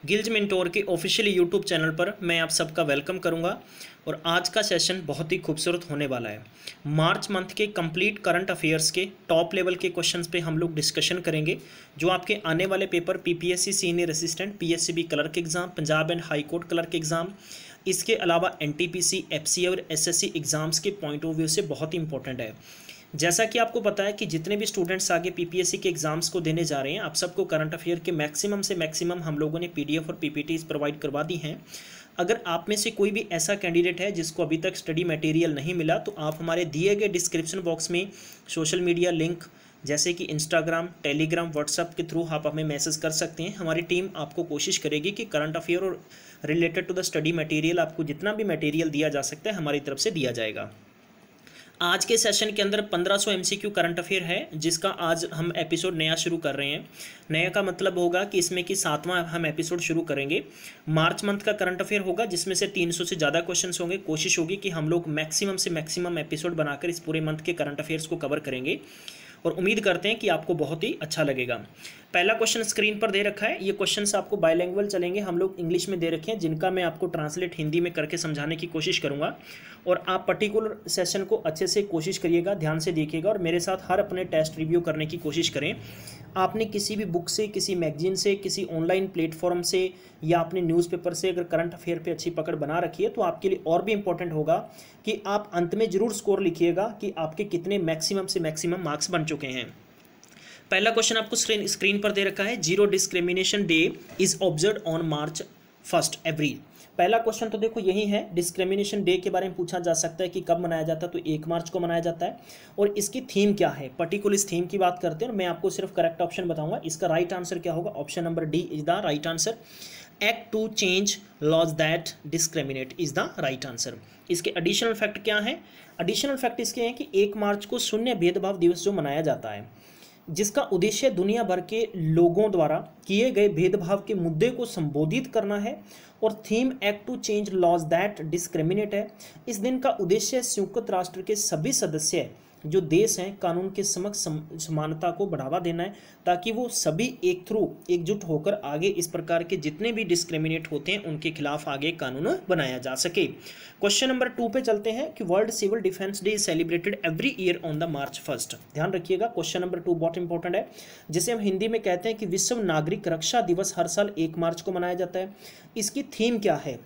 गिल्ज mentor के official YouTube channel पर मैं आप सबका वेलकम करूंगा। और आज का सेशन बहुत ही खूबसूरत होने वाला है। मार्च मंथ के कंप्लीट करंट अफेयर्स के टॉप लेवल के क्वेश्चंस पे हम लोग डिस्कशन करेंगे, जो आपके आने वाले paper PPSC senior assistant, PSCB clerk exam, Punjab and high court clerk exam, इसके अलावा एनटीपीसी, एफसी और एसएससी एग्जाम्स के पॉइंट ऑफ व्यू से बहुत ही इंपॉर्टेंट है। जैसा कि आपको पता है कि जितने भी स्टूडेंट्स आगे पीपीएससी के एग्जाम्स को देने जा रहे हैं, आप सबको करंट अफेयर के मैक्सिमम से मैक्सिमम हम लोगों ने पीडीएफ और पीपीटीज प्रोवाइड करवा दी हैं। अगर आप में से कोई भी ऐसा कैंडिडेट है जिसको अभी तक स्टडी मटेरियल नहीं मिला, तो आप हमारे दिए गए डिस्क्रिप्शन बॉक्स में सोशल मीडिया लिंक जैसे कि इंस्टाग्राम, टेलीग्राम, व्हाट्सएप के थ्रू आप हमें मैसेज कर सकते हैं। हमारी टीम आपको कोशिश करेगी कि करंट अफेयर और related to the study material आपको जितना भी मटेरियल दिया जा सकता है हमारी तरफ से दिया जाएगा। आज के सेशन के अंदर 1500 एमसीक्यू करंट अफेयर है, जिसका आज हम एपिसोड नया शुरू कर रहे हैं। नया का मतलब होगा कि इसमें कि 7वां हम एपिसोड शुरू करेंगे। मार्च मंथ का करंट अफेयर होगा, जिसमें से 300 से ज़्यादा क्वेश्चंस होंगे। कोशिश होगी कि हम लोग मैक्सिमम से मैक्सिमम एपिसोड बनाकर इस पूरे मंथ के करंट अफेयर्स को कवर करेंगे और उम्मीद करते हैं कि आपको बहुत ही अच्छा लगेगा। पहला क्वेश्चन स्क्रीन पर दे रखा है। ये क्वेश्चंस आपको बायलैंग्वेज चलेंगे, हम लोग इंग्लिश में दे रखे हैं, जिनका मैं आपको ट्रांसलेट हिंदी में करके समझाने की कोशिश करूंगा। और आप पर्टिकुलर सेशन को अच्छे से कोशिश करिएगा, ध्यान से देखिएगा और मेरे साथ हर अपने टेस्ट रिव्यू करने की कोशिश करें। आपने किसी भी बुक से, किसी मैगजीन से, किसी ऑनलाइन प्लेटफॉर्म से या अपने न्यूज़पेपर से अगर करंट अफेयर पे अच्छी पकड़ बना रखी है, तो आपके लिए और भी इंपॉर्टेंट होगा कि आप अंत में जरूर स्कोर लिखिएगा कि आपके कितने मैक्सिमम से मैक्सिमम मार्क्स बन चुके हैं। पहला क्वेश्चन आपको स्क्रीन पर दे रखा है। Zero discrimination day is observe on March 1 every. पहला क्वेश्चन तो देखो यही है, डिस्क्रिमिनेशन डे के बारे में पूछा जा सकता है कि कब मनाया जाता है, तो 1 मार्च को मनाया जाता है। और इसकी थीम क्या है, पर्टिकुलर इस थीम की बात करते हैं और मैं आपको सिर्फ करेक्ट ऑप्शन बताऊंगा। इसका राइट आंसर क्या होगा, option number D is the right answer. Act to change laws that discriminate is the right answer. इसके एडिशनल फैक्ट क्या है, एडिशनल फैक्ट इसके हैं कि 1 मार्च को शून्य भेदभाव दिवस जो मनाया जाता है, जिसका उद्देश्य दुनिया भर के लोगों द्वारा किए गए भेदभाव के मुद्दे को संबोधित करना है। और theme act to change laws that discriminate है। इस दिन का उद्देश्य संयुक्त राष्ट्र के सभी सदस्य जो देश हैं कानून के समक्ष समानता को बढ़ावा देना है, ताकि वो सभी एकजुट होकर आगे इस प्रकार के जितने भी डिस्क्रिमिनेट होते हैं उनके खिलाफ आगे कानून बनाया जा सके। क्वेश्चन नंबर 2 पे चलते हैं कि world civil defence day is celebrated every year on the March 1। ध्यान रखिएगा, क्वेश्चन नंबर 2 बहुत इंपॉर्टेंट है, जिसे हम हिंदी में कहते हैं कि विश्व नागरिक रक्षा दिवस हर साल 1 मार्च को मनाया जाता है। इसकी थीम क्या है,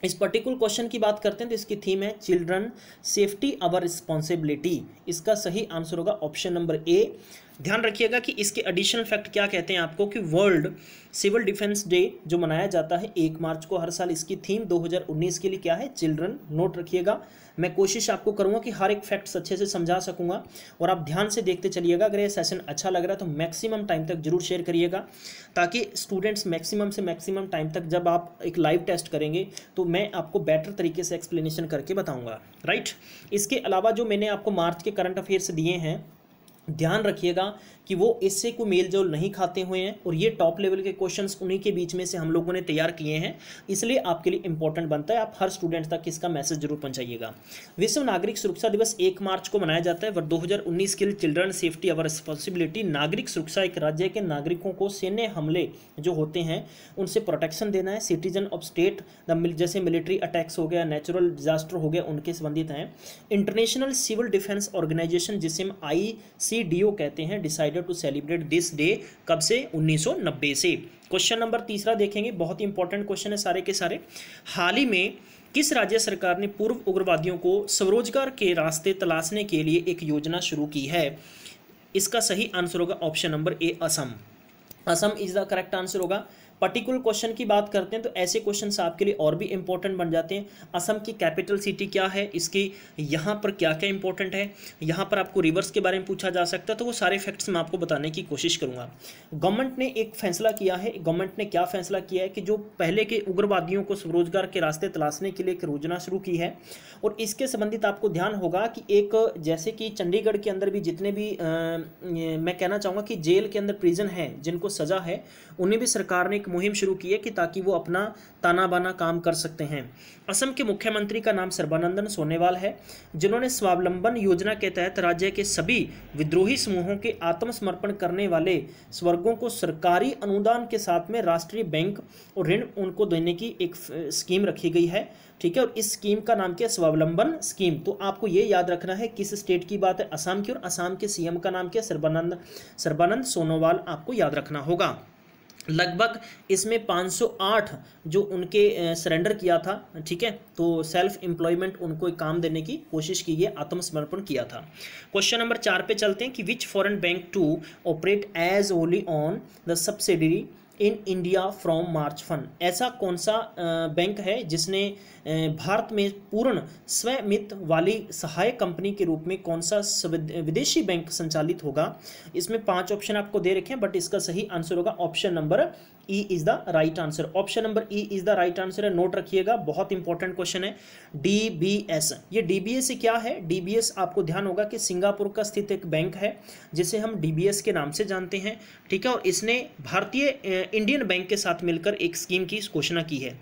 इस पर्टिकुलर क्वेश्चन की बात करते हैं तो इसकी थीम है चिल्ड्रन सेफ्टी अवर रिस्पॉन्सिबिलिटी। इसका सही आंसर होगा ऑप्शन नंबर ए। ध्यान रखिएगा कि इसके एडिशनल फैक्ट क्या कहते हैं आपको कि वर्ल्ड सिविल डिफेंस डे जो मनाया जाता है 1 मार्च को हर साल, इसकी थीम 2019 के लिए क्या है, चिल्ड्रन। नोट रखिएगा, मैं कोशिश आपको करूंगा कि हर एक फैक्ट्स अच्छे से समझा सकूंगा और आप ध्यान से देखते चलिएगा। अगर ये सेशन अच्छा लग रहा है तो मैक्सिमम टाइम तक जरूर शेयर करिएगा, ताकि स्टूडेंट्स मैक्सिमम से मैक्सिमम टाइम तक जब आप एक लाइव टेस्ट करेंगे तो मैं आपको बेटर तरीके से एक्सप्लेनेशन करके बताऊंगा, राइट। इसके अलावा जो मैंने आपको मार्च के करंट अफेयर्स दिए हैं, ध्यान रखिएगा कि वो इससे कोई मेल जोल नहीं खाते हुए हैं और ये टॉप लेवल के क्वेश्चंस उन्हीं के बीच में से हम लोगों ने तैयार किए हैं, इसलिए आपके लिए इंपॉर्टेंट बनता है। आप हर स्टूडेंट तक इसका मैसेज जरूर पहुंचाइएगा। विश्व नागरिक सुरक्षा दिवस 1 मार्च को मनाया जाता है। वर्ष 2019 के लिए चिल्ड्रन सेफ्टी अवर रिस्पॉन्सिबिलिटी, नागरिक सुरक्षा, एक राज्य के नागरिकों को सैन्य हमले जो होते हैं उनसे प्रोटेक्शन देना है। सिटीजन ऑफ स्टेट जैसे मिलिट्री अटैक्स हो गया, नेचुरल डिजास्टर हो गया, उनके संबंधित हैं। इंटरनेशनल सिविल डिफेंस ऑर्गेनाइजेशन, जिसे हम ICDO कहते हैं, decided to celebrate this day कब से, 1990 से। क्वेश्चन नंबर 3 देखेंगे, बहुत ही इंपॉर्टेंट क्वेश्चन है सारे के सारे। हाल ही में किस राज्य सरकार ने पूर्व उग्रवादियों को स्वरोजगार के रास्ते तलाशने के लिए एक योजना शुरू की है? इसका सही आंसर होगा option number A, Assam. Assam is the correct answer होगा। पर्टिकुलर क्वेश्चन की बात करते हैं तो ऐसे क्वेश्चंस आपके लिए और भी इंपॉर्टेंट बन जाते हैं। असम की कैपिटल सिटी क्या है, इसकी यहाँ पर क्या क्या इंपॉर्टेंट है, यहाँ पर आपको रिवर्स के बारे में पूछा जा सकता है, तो वो सारे फैक्ट्स मैं आपको बताने की कोशिश करूँगा। गवर्नमेंट ने एक फैसला किया है, गवर्नमेंट ने क्या फैसला किया है कि जो पहले के उग्रवादियों को स्वरोजगार के रास्ते तलाशने के लिए एक योजना शुरू की है। और इसके संबंधित आपको ध्यान होगा कि एक जैसे कि चंडीगढ़ के अंदर भी जितने भी मैं कहना चाहूँगा कि जेल के अंदर प्रिजन है जिनको सज़ा है, उन्हें भी सरकार ने एक मुहिम शुरू की है कि ताकि वो अपना ताना बाना काम कर सकते हैं। असम के मुख्यमंत्री का नाम सर्बानंद सोनोवाल है, जिन्होंने स्वावलंबन योजना के तहत राज्य के सभी विद्रोही समूहों के आत्मसमर्पण करने वाले स्वर्गों को सरकारी अनुदान के साथ में राष्ट्रीय बैंक और ऋण उनको देने की एक स्कीम रखी गई है। ठीक है, और इस स्कीम का नाम क्या है? स्वावलंबन स्कीम। तो आपको ये याद रखना है किस स्टेट की बात है, असम की, और असम के सीएम का नाम क्या है? सर्बानंद सोनोवाल आपको याद रखना होगा। लगभग इसमें 508 जो उनके सरेंडर किया था, ठीक है, तो सेल्फ एम्प्लॉयमेंट उनको एक काम देने की कोशिश की है, आत्मसमर्पण किया था। क्वेश्चन नंबर 4 पे चलते हैं कि which foreign bank to operate as only on the subsidiary in India from March fund. ऐसा कौन सा बैंक है जिसने भारत में पूर्ण स्वामित्व वाली सहायक कंपनी के रूप में कौन सा विदेशी बैंक संचालित होगा? इसमें 5 ऑप्शन आपको दे रखे हैं, बट इसका सही आंसर होगा option number E is the right answer. Option number E is the right answer है, नोट रखिएगा, बहुत इंपॉर्टेंट क्वेश्चन है। डीबीएस, ये डीबीएस क्या है? डीबीएस आपको ध्यान होगा कि सिंगापुर का स्थित एक बैंक है जिसे हम डीबीएस के नाम से जानते हैं। ठीक है, और इसने भारतीय इंडियन बैंक के साथ मिलकर एक स्कीम की घोषणा की है।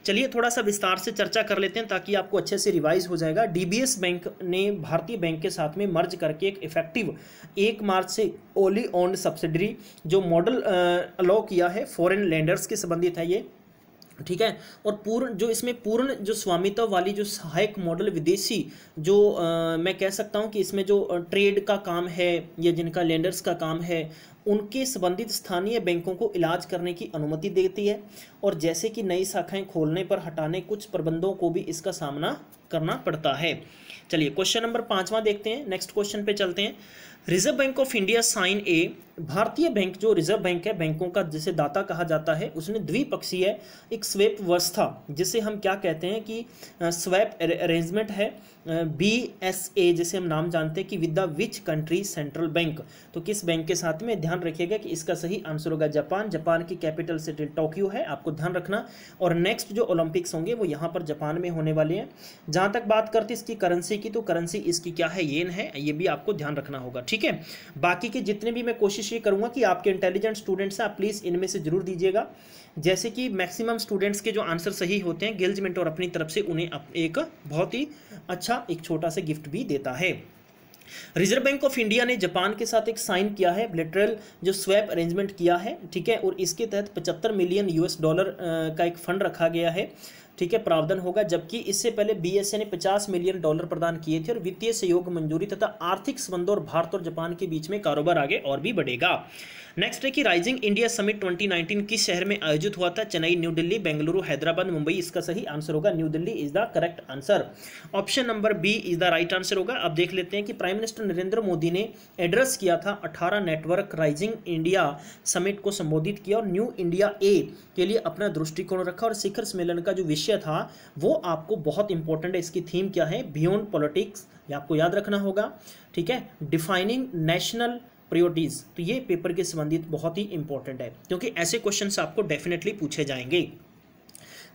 चलिए थोड़ा सा विस्तार से चर्चा कर लेते हैं ताकि आपको अच्छे से रिवाइज हो जाएगा। डीबीएस बैंक ने भारतीय बैंक के साथ में मर्ज करके एक इफेक्टिव 1 मार्च से ओनली ओन्ड सब्सिडरी जो मॉडल अलाउ किया है फॉरेन लेंडर्स के संबंधित है ये। ठीक है, और पूर्ण जो इसमें पूर्ण जो स्वामित्व वाली जो सहायक मॉडल विदेशी जो मैं कह सकता हूं कि इसमें जो ट्रेड का काम है या जिनका लेंडर्स का काम है उनके संबंधित स्थानीय बैंकों को इलाज करने की अनुमति देती है, और जैसे कि नई शाखाएं खोलने पर हटाने कुछ प्रबंधों को भी इसका सामना करना पड़ता है। चलिए क्वेश्चन नंबर 5वां देखते हैं, नेक्स्ट क्वेश्चन पे चलते हैं। Reserve Bank of India sign a, भारतीय बैंक जो रिजर्व बैंक है बैंकों का जिसे दाता कहा जाता है, उसने द्विपक्षीय एक स्वैप व्यवस्था जिसे हम क्या कहते हैं कि स्वैप अरेंजमेंट है, BSA जिसे हम नाम जानते हैं कि with the which country central bank. तो किस बैंक के साथ में? ध्यान रखिएगा कि इसका सही आंसर होगा जापान। जापान की कैपिटल सिटी टोक्यो है, आपको ध्यान रखना। और नेक्स्ट जो ओलंपिक्स होंगे वो यहाँ पर जापान में होने वाले हैं। जहाँ तक बात करते इसकी करेंसी की, तो करेंसी इसकी क्या है? येन है, ये भी आपको ध्यान रखना होगा। ठीक है, बाकी के जितने भी मैं कोशिश ये करूँगा कि आपके इंटेलिजेंट स्टूडेंट्स हैं, आप प्लीज़ इनमें से जरूर दीजिएगा। जैसे कि मैक्सिमम स्टूडेंट्स के जो आंसर सही होते हैं गिल्ज मिंटोर अपनी तरफ से उन्हें एक बहुत ही अच्छा एक छोटा सा गिफ्ट भी देता है। रिजर्व बैंक ऑफ इंडिया ने जापान के साथ एक साइन किया है, बिलेटरल जो स्वैप अरेंजमेंट किया है। ठीक है, और इसके तहत $75 मिलियन का एक फंड रखा गया है। ठीक है, प्रावधान होगा, जबकि इससे पहले BSA ने $50 मिलियन प्रदान किए थे और वित्तीय सहयोग मंजूरी तथा आर्थिक संबंधों और भारत और जापान के बीच में कारोबार आगे और भी बढ़ेगा। नेक्स्ट है कि राइजिंग इंडिया समिट 2019 किस शहर में आयोजित हुआ था? चेन्नई, न्यू दिल्ली, बेंगलुरु, हैदराबाद, मुंबई। इसका सही आंसर होगा New Delhi is the correct answer. Option number B is the right answer होगा। अब देख लेते हैं कि प्राइम मिनिस्टर नरेंद्र मोदी ने एड्रेस किया था 18 नेटवर्क राइजिंग इंडिया समिट को संबोधित किया और न्यू इंडिया ए के लिए अपना दृष्टिकोण रखा। और शिखर सम्मेलन का जो विषय था वो आपको बहुत इंपॉर्टेंट है, इसकी थीम क्या है? बियॉन्ड पॉलिटिक्स, ये आपको याद रखना होगा। ठीक है, डिफाइनिंग नेशनल प्रायोरिटीज, तो ये पेपर के संबंधित बहुत ही इंपॉर्टेंट है क्योंकि ऐसे क्वेश्चंस आपको डेफिनेटली पूछे जाएंगे।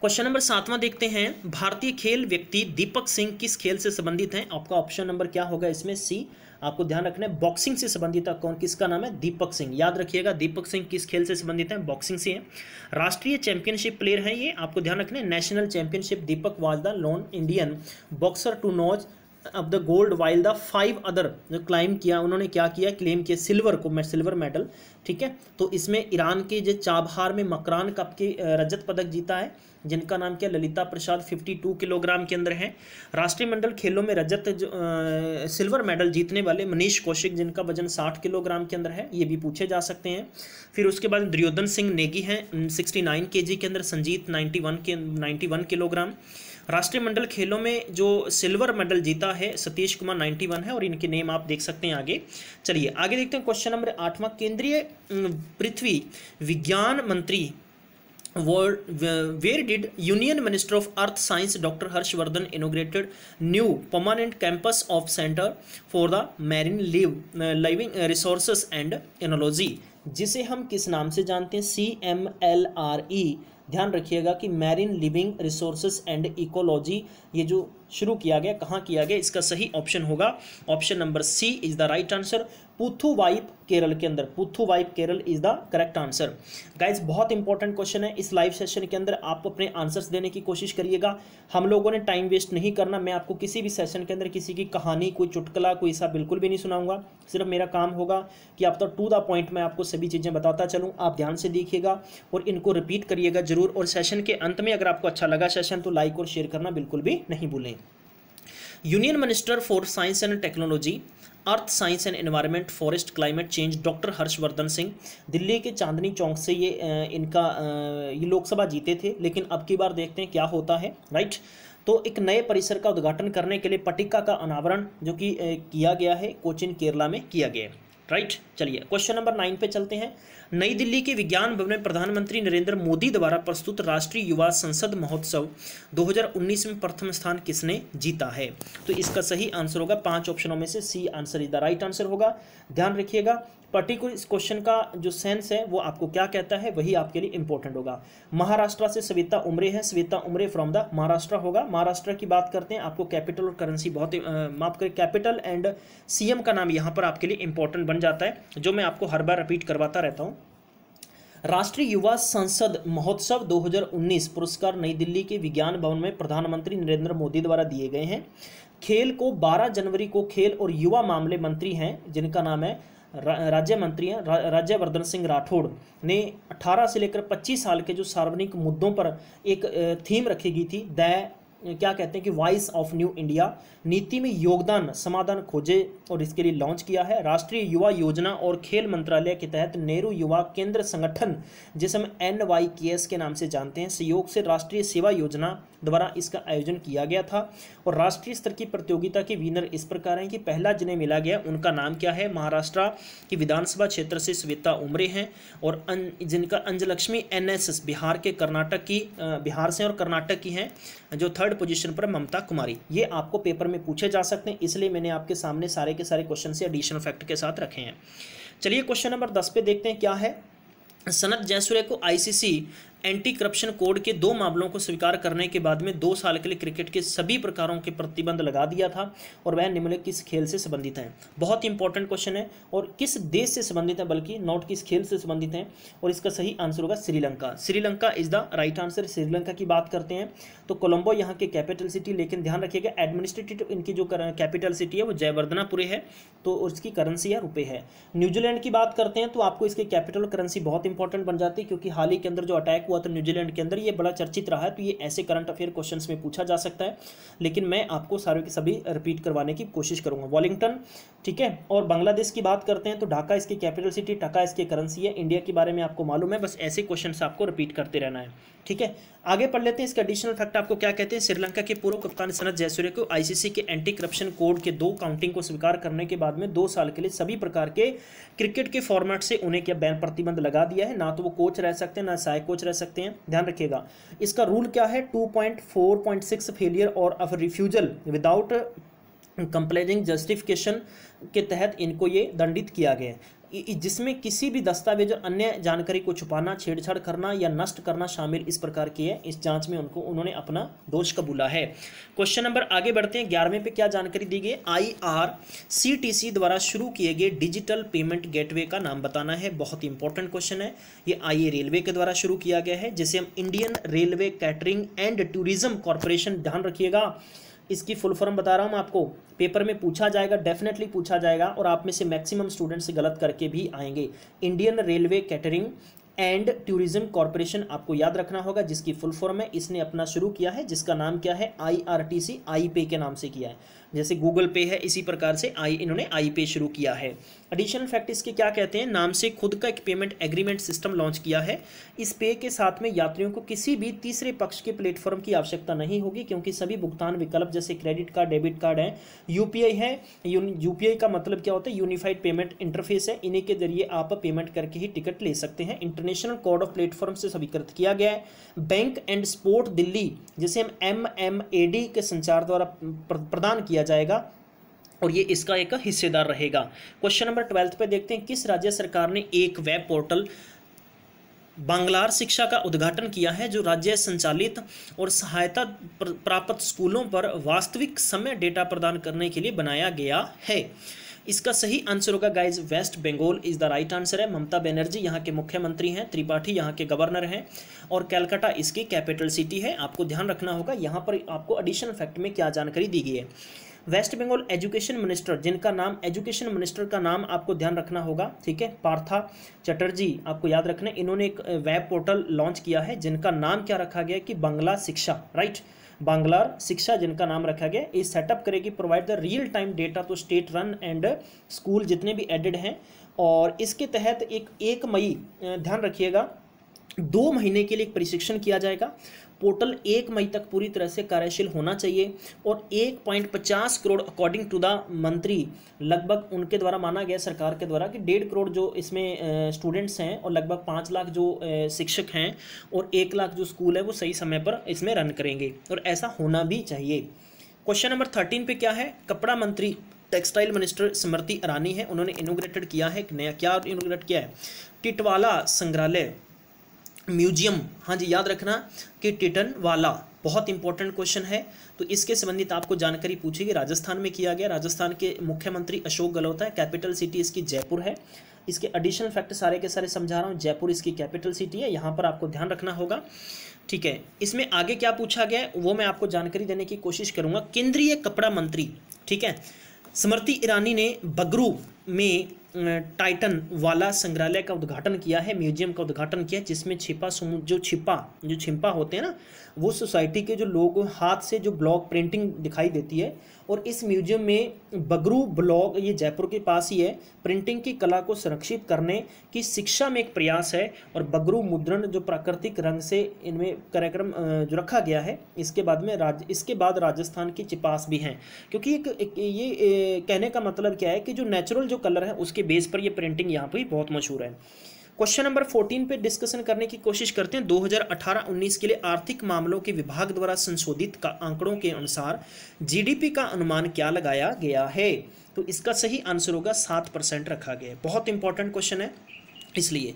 क्वेश्चन नंबर 7वां देखते हैं। भारतीय खेल व्यक्ति दीपक सिंह किस खेल से संबंधित हैं? आपका ऑप्शन नंबर क्या होगा इसमें? सी। आपको ध्यान रखना है बॉक्सिंग से संबंधित है। कौन, किसका नाम है? दीपक सिंह। याद रखिएगा दीपक सिंह किस खेल से संबंधित है? बॉक्सिंग से है। राष्ट्रीय चैंपियनशिप प्लेयर है ये, आपको ध्यान रखना है national championship. Deepak was the lone Indian boxer to notch up the gold while the 5 other जो क्लाइम किया, उन्होंने क्या किया? क्लेम किया सिल्वर को, सिल्वर मेडल। ठीक है, तो इसमें ईरान के जो चाबहार में मकरान कप के रजत पदक जीता है, जिनका नाम क्या? ललिता प्रसाद, 52 किलोग्राम के अंदर है। राष्ट्रीय मंडल खेलों में रजत सिल्वर मेडल जीतने वाले मनीष कौशिक, जिनका वजन 60 किलोग्राम के अंदर है, ये भी पूछे जा सकते हैं। फिर उसके बाद दुर्योधन सिंह नेगी हैं 69 kg के अंदर, संजीत 91 किलोग्राम। राष्ट्रीय मंडल खेलों में जो सिल्वर मेडल जीता है सतीश कुमार 91 है, और इनके नेम आप देख सकते हैं आगे। चलिए आगे देखते हैं क्वेश्चन नंबर 8वां। केंद्रीय पृथ्वी विज्ञान मंत्री where did Union Minister of Earth Science Dr. Harshvardhan inaugurated new permanent campus of Center for the Marine Living Resources and Ecology, जिसे हम किस नाम से जानते हैं? CMLRE ध्यान रखिएगा कि marine living resources and ecology ये जो शुरू किया गया, कहाँ किया गया, इसका सही ऑप्शन होगा option number C is the right answer, Puthuvype Kerala के अंदर। Puthuvype Kerala is the correct answer. Guys बहुत इंपॉर्टेंट क्वेश्चन है, इस लाइव सेशन के अंदर आप अपने आंसर्स देने की कोशिश करिएगा। हम लोगों ने टाइम वेस्ट नहीं करना। मैं आपको किसी भी सेशन के अंदर किसी की कहानी, कोई चुटकुला, कोई ऐसा बिल्कुल भी नहीं सुनाऊंगा। सिर्फ मेरा काम होगा कि आप तो टू द पॉइंट मैं आपको सभी चीज़ें बताता चलूँ। आप ध्यान से देखिएगा और इनको रिपीट करिएगा जरूर। और सेशन के अंत में अगर आपको अच्छा लगा सेशन तो लाइक और शेयर करना बिल्कुल भी नहीं भूलें। Union minister for science and technology, earth science and environment, forest, climate change, doctor Harshvardhan Singh, Delhi के चांदनी चौक से ये लोकसभा जीते थे, लेकिन अब की बार देखते हैं क्या होता है। राइट, तो एक नए परिसर का उद्घाटन करने के लिए पट्टिका का अनावरण जो कि किया गया है, कोचीन केरला में किया गया है। राइट, चलिए क्वेश्चन नंबर 9 पे चलते हैं। नई दिल्ली के विज्ञान भवन में प्रधानमंत्री नरेंद्र मोदी द्वारा प्रस्तुत राष्ट्रीय युवा संसद महोत्सव 2019 में प्रथम स्थान किसने जीता है? तो इसका सही आंसर होगा 5 ऑप्शनों में से C answer is the right answer होगा। ध्यान रखिएगा, पर्टिकुलर इस क्वेश्चन का जो सेंस है वो आपको क्या कहता है वही आपके लिए इंपॉर्टेंट होगा। महाराष्ट्र से सविता उमरे है, सविता उमरे फ्रॉम द महाराष्ट्र होगा। महाराष्ट्र की बात करते हैं, आपको कैपिटल और करेंसी बहुत माफ करें, कैपिटल एंड सीएम का नाम यहाँ पर आपके लिए इंपॉर्टेंट बन जाता है, जो मैं आपको हर बार रिपीट करवाता रहता हूँ। राष्ट्रीय युवा संसद महोत्सव 2019 पुरस्कार नई दिल्ली के विज्ञान भवन में प्रधानमंत्री नरेंद्र मोदी द्वारा दिए गए हैं। खेल को 12 जनवरी को खेल और युवा मामले मंत्री हैं जिनका नाम है राज्य मंत्री हैं राज्यवर्धन सिंह राठौड़ ने 18 से लेकर 25 साल के जो सार्वजनिक मुद्दों पर एक थीम रखी गई थी, क्या कहते हैं कि वॉइस ऑफ न्यू इंडिया, नीति में योगदान समाधान खोजे और इसके लिए लॉन्च किया है। राष्ट्रीय युवा योजना और खेल मंत्रालय के तहत नेहरू युवा केंद्र संगठन, जिसे हम NYKS के नाम से जानते हैं, सहयोग से राष्ट्रीय सेवा योजना द्वारा इसका आयोजन किया गया था। और राष्ट्रीय स्तर की प्रतियोगिता के विनर इस प्रकार हैं कि पहला जिन्हें मिला गया उनका नाम क्या है, महाराष्ट्र की विधानसभा क्षेत्र से सविता उमरे हैं, और जिनका अंजलक्ष्मी NSS बिहार से और कर्नाटक की हैं, जो थर्ड पोजीशन पर ममता कुमारी। ये आपको पेपर में पूछे जा सकते हैं, इसलिए मैंने आपके सामने सारे के सारे क्वेश्चन से एडिशनल फैक्ट के साथ रखे हैं। चलिए क्वेश्चन नंबर 10 पे देखते हैं क्या है। सनत जयसूर्य को ICC एंटी करप्शन कोड के 2 मामलों को स्वीकार करने के बाद में 2 साल के लिए क्रिकेट के सभी प्रकारों के प्रतिबंध लगा दिया था, और वह निम्नलिखित किस खेल से संबंधित है। बहुत इंपॉर्टेंट क्वेश्चन है, और किस देश से संबंधित है, बल्कि नॉट किस खेल से संबंधित है, और इसका सही आंसर होगा Sri Lanka. Sri Lanka is the right answer. Sri Lanka की बात करते हैं तो कोलंबो यहाँ के कैपिटल सिटी, लेकिन ध्यान रखिएगा एडमिनिस्ट्रेटिव इनकी जो कैपिटल सिटी है वो जयवर्धनापुरे है, तो उसकी करेंसी या रुपये है। न्यूजीलैंड की बात करते हैं तो आपको इसकी कैपिटल करेंसी बहुत इंपॉर्टेंट बन जाती है, क्योंकि हाल ही के अंदर जो अटैक हुआ था न्यूजीलैंड के अंदर, ये बड़ा चर्चित रहा है, तो ये ऐसे करंट अफेयर क्वेश्चंस में पूछा जा सकता है, लेकिन मैं आपको सारे के सभी रिपीट करवाने की कोशिश करूंगा। वॉलिंगटन, ठीक है। और बांग्लादेश की बात करते हैं तो ढाका इसकी कैपिटल सिटी, ढाका इसकी करेंसी है। इंडिया के बारे में आपको मालूम है, बस ऐसे क्वेश्चंस आपको रिपीट करते रहना है, ठीक है। आगे पढ़ लेते हैं इसका एडिशनल फैक्ट आपको क्या कहते हैं। श्रीलंका के पूर्व कप्तान सनत जयसूर्य को ICC के एंटी करप्शन कोड के 2 काउंटिंग को स्वीकार करने के बाद में 2 साल के लिए सभी प्रकार के क्रिकेट के फॉर्मेट से उन्हें क्या बैन प्रतिबंध लगा दिया है। ना तो वो कोच रह सकते हैं, ना सहायक कोच रह सकते हैं। ध्यान रखिएगा, इसका रूल क्या है, 2.4.6 फेलियर और of refusal without complaining justification के तहत इनको ये दंडित किया गया है, जिसमें किसी भी दस्तावेज और अन्य जानकारी को छुपाना, छेड़छाड़ करना या नष्ट करना शामिल इस प्रकार की है। इस जांच में उन्होंने अपना दोष कबूला है। क्वेश्चन नंबर आगे बढ़ते हैं। 11वें पे क्या जानकारी दी गई, IRCTC द्वारा शुरू किए गए डिजिटल पेमेंट गेटवे का नाम बताना है। बहुत इंपॉर्टेंट क्वेश्चन है। ये IA रेलवे के द्वारा शुरू किया गया है, जिसे हम Indian railway catering and tourism corporation, ध्यान रखिएगा इसकी फुल फॉर्म बता रहा हूँ मैं आपको, पेपर में पूछा जाएगा, डेफिनेटली पूछा जाएगा, और आप में से मैक्सिमम स्टूडेंट्स गलत करके भी आएंगे। Indian railway catering and tourism corporation आपको याद रखना होगा, जिसकी फुल फॉर्म है। इसने अपना शुरू किया है, जिसका नाम क्या है, IRTC, आई पे के नाम से किया है। जैसे गूगल पे है, इसी प्रकार से इन्होंने आई पे शुरू किया है। एडिशनल फैक्ट इसके क्या कहते हैं, नाम से खुद का एक पेमेंट एग्रीमेंट सिस्टम लॉन्च किया है। इस पे के साथ में यात्रियों को किसी भी तीसरे पक्ष के प्लेटफॉर्म की आवश्यकता नहीं होगी, क्योंकि सभी भुगतान विकल्प जैसे क्रेडिट कार्ड, डेबिट कार्ड है, UPI है। UPI का मतलब क्या होता है, यूनिफाइड पेमेंट इंटरफेस है। इन्हीं के जरिए आप पेमेंट करके ही टिकट ले सकते हैं। इंटरनेशनल कोड ऑफ प्लेटफॉर्म से स्वीकृत किया गया है। बैंक एंड स्पोर्ट दिल्ली, जिसे हम MMAD के संचार द्वारा प्रदान किया जाएगा, और ये इसका एक हिस्सेदार रहेगा। क्वेश्चन नंबर 12 पे देखते हैं, किस राज्य सरकार ने एक वेब पोर्टल बांग्लार शिक्षा का उद्घाटन किया है, जो राज्य संचालित और सहायता प्राप्त स्कूलों पर वास्तविक समय डेटा प्रदान करने के लिए बनाया गया है। इसका सही आंसर होगा guys West Bengal is the right answer है। ममता बनर्जी यहाँ के मुख्यमंत्री हैं, त्रिपाठी यहाँ के गवर्नर हैं और कलकत्ता इसकी कैपिटल सिटी है। आपको ध्यान रखना होगा, यहाँ पर आपको एडिशनल फैक्ट में क्या जानकारी दी गई है। वेस्ट बंगाल एजुकेशन मिनिस्टर, जिनका नाम एजुकेशन मिनिस्टर का नाम आपको ध्यान रखना होगा, ठीक है, पार्था चटर्जी, आपको याद रखना है। इन्होंने एक वेब पोर्टल लॉन्च किया है जिनका नाम क्या रखा गया कि बांग्ला शिक्षा, राइट, बांग्लार शिक्षा जिनका नाम रखा गया। ये सेटअप करेगी provide the real time data to state run and school जितने भी एडेड हैं, और इसके तहत 1 मई, ध्यान रखिएगा, 2 महीने के लिए एक प्रशिक्षण किया जाएगा। पोर्टल 1 मई तक पूरी तरह से कार्यशील होना चाहिए और 1.50 करोड़ अकॉर्डिंग टू द मंत्री, लगभग उनके द्वारा माना गया सरकार के द्वारा कि 1.5 करोड़ जो इसमें स्टूडेंट्स हैं और लगभग 5 लाख जो शिक्षक हैं और 1 लाख जो स्कूल है वो सही समय पर इसमें रन करेंगे, और ऐसा होना भी चाहिए। क्वेश्चन नंबर 13 पे क्या है, कपड़ा मंत्री टेक्सटाइल मिनिस्टर स्मृति ईरानी है, उन्होंने इनोग्रेटेड किया है, नया क्या इनोग्रेट किया है, टिटवाला संग्रहालय म्यूजियम। हाँ जी, याद रखना कि टिटनवाला बहुत इंपॉर्टेंट क्वेश्चन है, तो इसके संबंधित आपको जानकारी पूछेगी। राजस्थान में किया गया, राजस्थान के मुख्यमंत्री अशोक गहलोत है, कैपिटल सिटी इसकी जयपुर है। इसके एडिशनल फैक्ट सारे के सारे समझा रहा हूँ, जयपुर इसकी कैपिटल सिटी है, यहाँ पर आपको ध्यान रखना होगा, ठीक है। इसमें आगे क्या पूछा गया है वो मैं आपको जानकारी देने की कोशिश करूँगा। केंद्रीय कपड़ा मंत्री, ठीक है, स्मृति ईरानी ने बगरू में टाइटन वाला संग्रहालय का उद्घाटन किया है, म्यूजियम का उद्घाटन किया है, जिसमें छिपा होते हैं ना, वो सोसाइटी के जो लोग हाथ से जो ब्लॉक प्रिंटिंग दिखाई देती है, और इस म्यूजियम में बगरू ब्लॉक, ये जयपुर के पास ही है, प्रिंटिंग की कला को संरक्षित करने की शिक्षा में एक प्रयास है, और बगरू मुद्रण जो प्राकृतिक रंग से इनमें कार्यक्रम जो रखा गया है। इसके बाद राजस्थान की चिपास भी हैं, क्योंकि ये कहने का मतलब क्या है कि जो नेचुरल जो कलर है उसके बेस पर ये प्रिंटिंग यहाँ पर बहुत मशहूर है। क्वेश्चन नंबर 14 पे डिस्कशन करने की कोशिश करते हैं। 2018-19 के लिए आर्थिक मामलों के विभाग द्वारा संशोधित का आंकड़ों के अनुसार जीडीपी का अनुमान क्या लगाया गया है, तो इसका सही आंसर होगा 7% रखा गया है। बहुत इंपॉर्टेंट क्वेश्चन है इसलिए।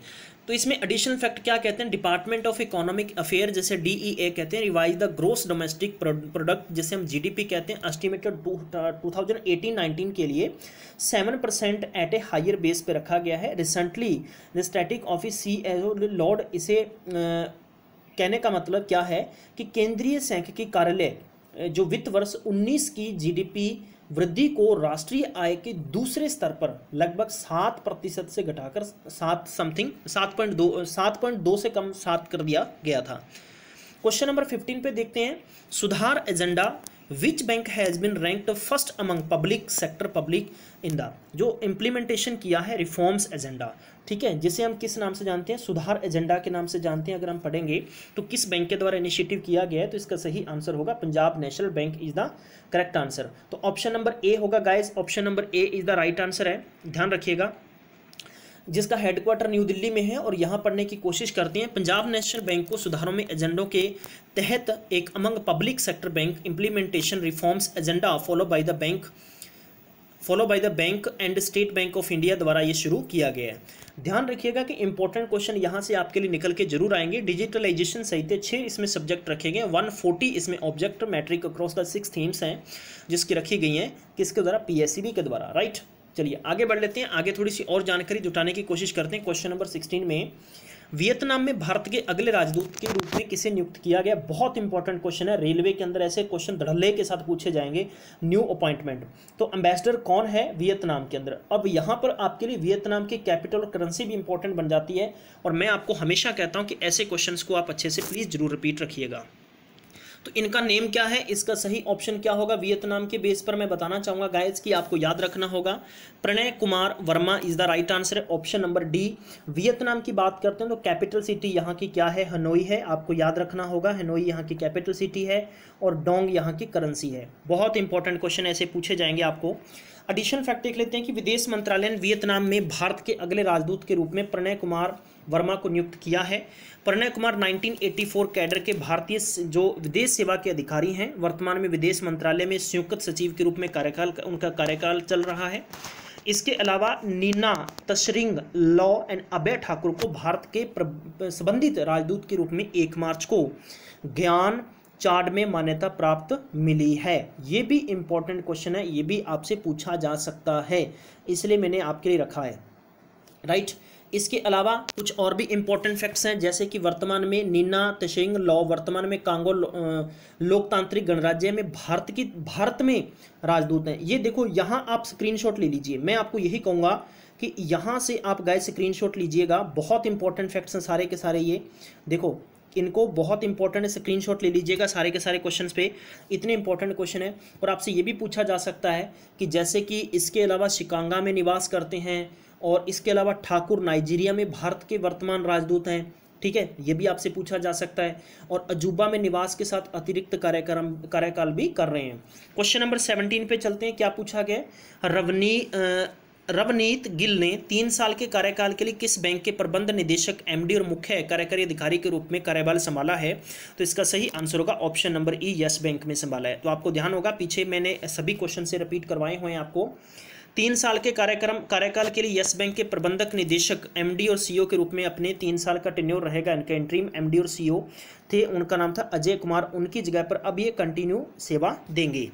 तो इसमें एडिशनल फैक्ट क्या कहते हैं, डिपार्टमेंट ऑफ इकोनॉमिक अफेयर जैसे DEA कहते हैं, revise the gross domestic product जिसे हम जीडीपी कहते हैं, एस्टिमेटेड 2018-19 के लिए 7% एट ए हायर बेस पे रखा गया है। Recently the static office CSO Lord, इसे कहने का मतलब क्या है कि केंद्रीय सांख्यिकी कार्यालय जो वित्त वर्ष 19 की जीडीपी वृद्धि को राष्ट्रीय आय के दूसरे स्तर पर लगभग 7% से घटाकर 7.2 से कम 7 कर दिया गया था। क्वेश्चन नंबर 15 पे देखते हैं, सुधार agenda which bank has been ranked first among public sector public in the, जो इम्प्लीमेंटेशन किया है रिफॉर्म्स एजेंडा, ठीक है, जिसे हम किस नाम से जानते हैं, सुधार एजेंडा के नाम से जानते हैं। अगर हम पढ़ेंगे तो किस बैंक के द्वारा इनिशिएटिव किया गया है, तो इसका सही आंसर होगा Punjab national bank is the correct answer. तो ऑप्शन नंबर ए होगा guys, option number A is the right answer है, ध्यान रखिएगा, जिसका हेडक्वार्टर न्यू दिल्ली में है। और यहाँ पढ़ने की कोशिश करते हैं, पंजाब नेशनल बैंक को सुधारों में एजेंडों के तहत एक among public sector bank implementation reforms agenda follow by the bank and state bank of India द्वारा ये शुरू किया गया है। ध्यान रखिएगा कि इंपॉर्टेंट क्वेश्चन यहाँ से आपके लिए निकल के जरूर आएंगे। डिजिटलाइजेशन सहित 6 इसमें सब्जेक्ट रखे गए, 140 इसमें object metric across the 6 themes हैं जिसकी रखी गई हैं किसके द्वारा, PSCB के द्वारा, राइट। चलिए आगे बढ़ लेते हैं, आगे थोड़ी सी और जानकारी जुटाने की कोशिश करते हैं। क्वेश्चन नंबर 16 में, वियतनाम में भारत के अगले राजदूत के रूप में किसे नियुक्त किया गया, बहुत इंपॉर्टेंट क्वेश्चन है। रेलवे के अंदर ऐसे क्वेश्चन धड़ल्ले के साथ पूछे जाएंगे, न्यू अपॉइंटमेंट। तो एम्बेसडर कौन है वियतनाम के अंदर। अब यहाँ पर आपके लिए वियतनाम की कैपिटल और करेंसी भी इंपॉर्टेंट बन जाती है, और मैं आपको हमेशा कहता हूँ कि ऐसे क्वेश्चन को आप अच्छे से प्लीज़ जरूर रिपीट रखिएगा। तो इनका नेम क्या है, इसका सही ऑप्शन क्या होगा, वियतनाम के बेस पर मैं बताना चाहूँगा गाइस कि आपको याद रखना होगा, Pranay Kumar Varma is the right answer है, ऑप्शन नंबर डी। वियतनाम की बात करते हैं तो कैपिटल सिटी यहाँ की क्या है, हनोई है, आपको याद रखना होगा, हनोई यहाँ की कैपिटल सिटी है, और डोंग यहाँ की करेंसी है। बहुत इंपॉर्टेंट क्वेश्चन ऐसे पूछे जाएंगे आपको। एडिशनल फैक्ट देख लेते हैं कि विदेश मंत्रालय ने वियतनाम में भारत के अगले राजदूत के रूप में प्रणय कुमार वर्मा को नियुक्त किया है। प्रणय कुमार 1984 कैडर के भारतीय जो विदेश सेवा के अधिकारी हैं, वर्तमान में विदेश मंत्रालय में संयुक्त सचिव के रूप में उनका कार्यकाल चल रहा है। इसके अलावा नीना तशरिंग लॉ एंड अभय ठाकुर को भारत के संबंधित राजदूत के रूप में 1 मार्च को ज्ञान चार्ट में मान्यता प्राप्त मिली है। ये भी इंपॉर्टेंट क्वेश्चन है, ये भी आपसे पूछा जा सकता है, इसलिए मैंने आपके लिए रखा है, राइट। इसके अलावा कुछ और भी इंपॉर्टेंट फैक्ट्स हैं, जैसे कि वर्तमान में नीना तशरिंग लॉ वर्तमान में कांगो लोकतांत्रिक गणराज्य में भारत में राजदूत हैं। ये देखो, यहाँ आप स्क्रीनशॉट ले लीजिए, मैं आपको यही कहूँगा कि यहाँ से आप गाइस स्क्रीनशॉट लीजिएगा, बहुत इंपॉर्टेंट फैक्ट्स हैं सारे के सारे। ये देखो, इनको बहुत इंपॉर्टेंट स्क्रीनशॉट ले लीजिएगा सारे के सारे क्वेश्चंस पे, इतने इंपॉर्टेंट क्वेश्चन है। और आपसे ये भी पूछा जा सकता है कि जैसे कि इसके अलावा शिकांगा में निवास करते हैं, और इसके अलावा ठाकुर नाइजीरिया में भारत के वर्तमान राजदूत हैं, ठीक है, ये भी आपसे पूछा जा सकता है। और अजूबा में निवास के साथ अतिरिक्त कार्यकाल भी कर रहे हैं। क्वेश्चन नंबर 17 पे चलते हैं, क्या पूछा गया। रवनीत गिल ने 3 साल के कार्यकाल के लिए किस बैंक के प्रबंध निदेशक, एमडी और मुख्य कार्यकारी अधिकारी के रूप में कार्यभार संभाला है? तो इसका सही आंसर होगा ऑप्शन नंबर ई, यस बैंक में संभाला है। तो आपको ध्यान होगा, पीछे मैंने सभी क्वेश्चन से रिपीट करवाए हुए हैं आपको। 3 साल के कार्यकाल के लिए यस बैंक के प्रबंधक निदेशक, एमडी और सीईओ के रूप में अपने 3 साल का टेन्योर रहेगा। इनका इंटरिम एमडी और सीईओ थे, उनका नाम था अजय कुमार, उनकी जगह पर अब ये कंटिन्यू सेवा देंगे।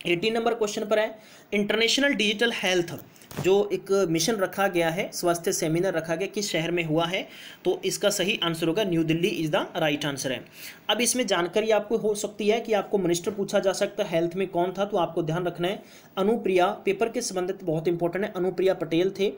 18 नंबर क्वेश्चन पर है, इंटरनेशनल डिजिटल हेल्थ जो एक मिशन रखा गया है, स्वास्थ्य सेमिनार रखा गया, किस शहर में हुआ है? तो इसका सही आंसर होगा New Delhi is the right answer है। अब इसमें जानकारी आपको हो सकती है कि आपको मिनिस्टर पूछा जा सकता है हेल्थ में कौन था, तो आपको ध्यान रखना है अनुप्रिया, पेपर के संबंधित बहुत इंपॉर्टेंट है, अनुप्रिया पटेल थे।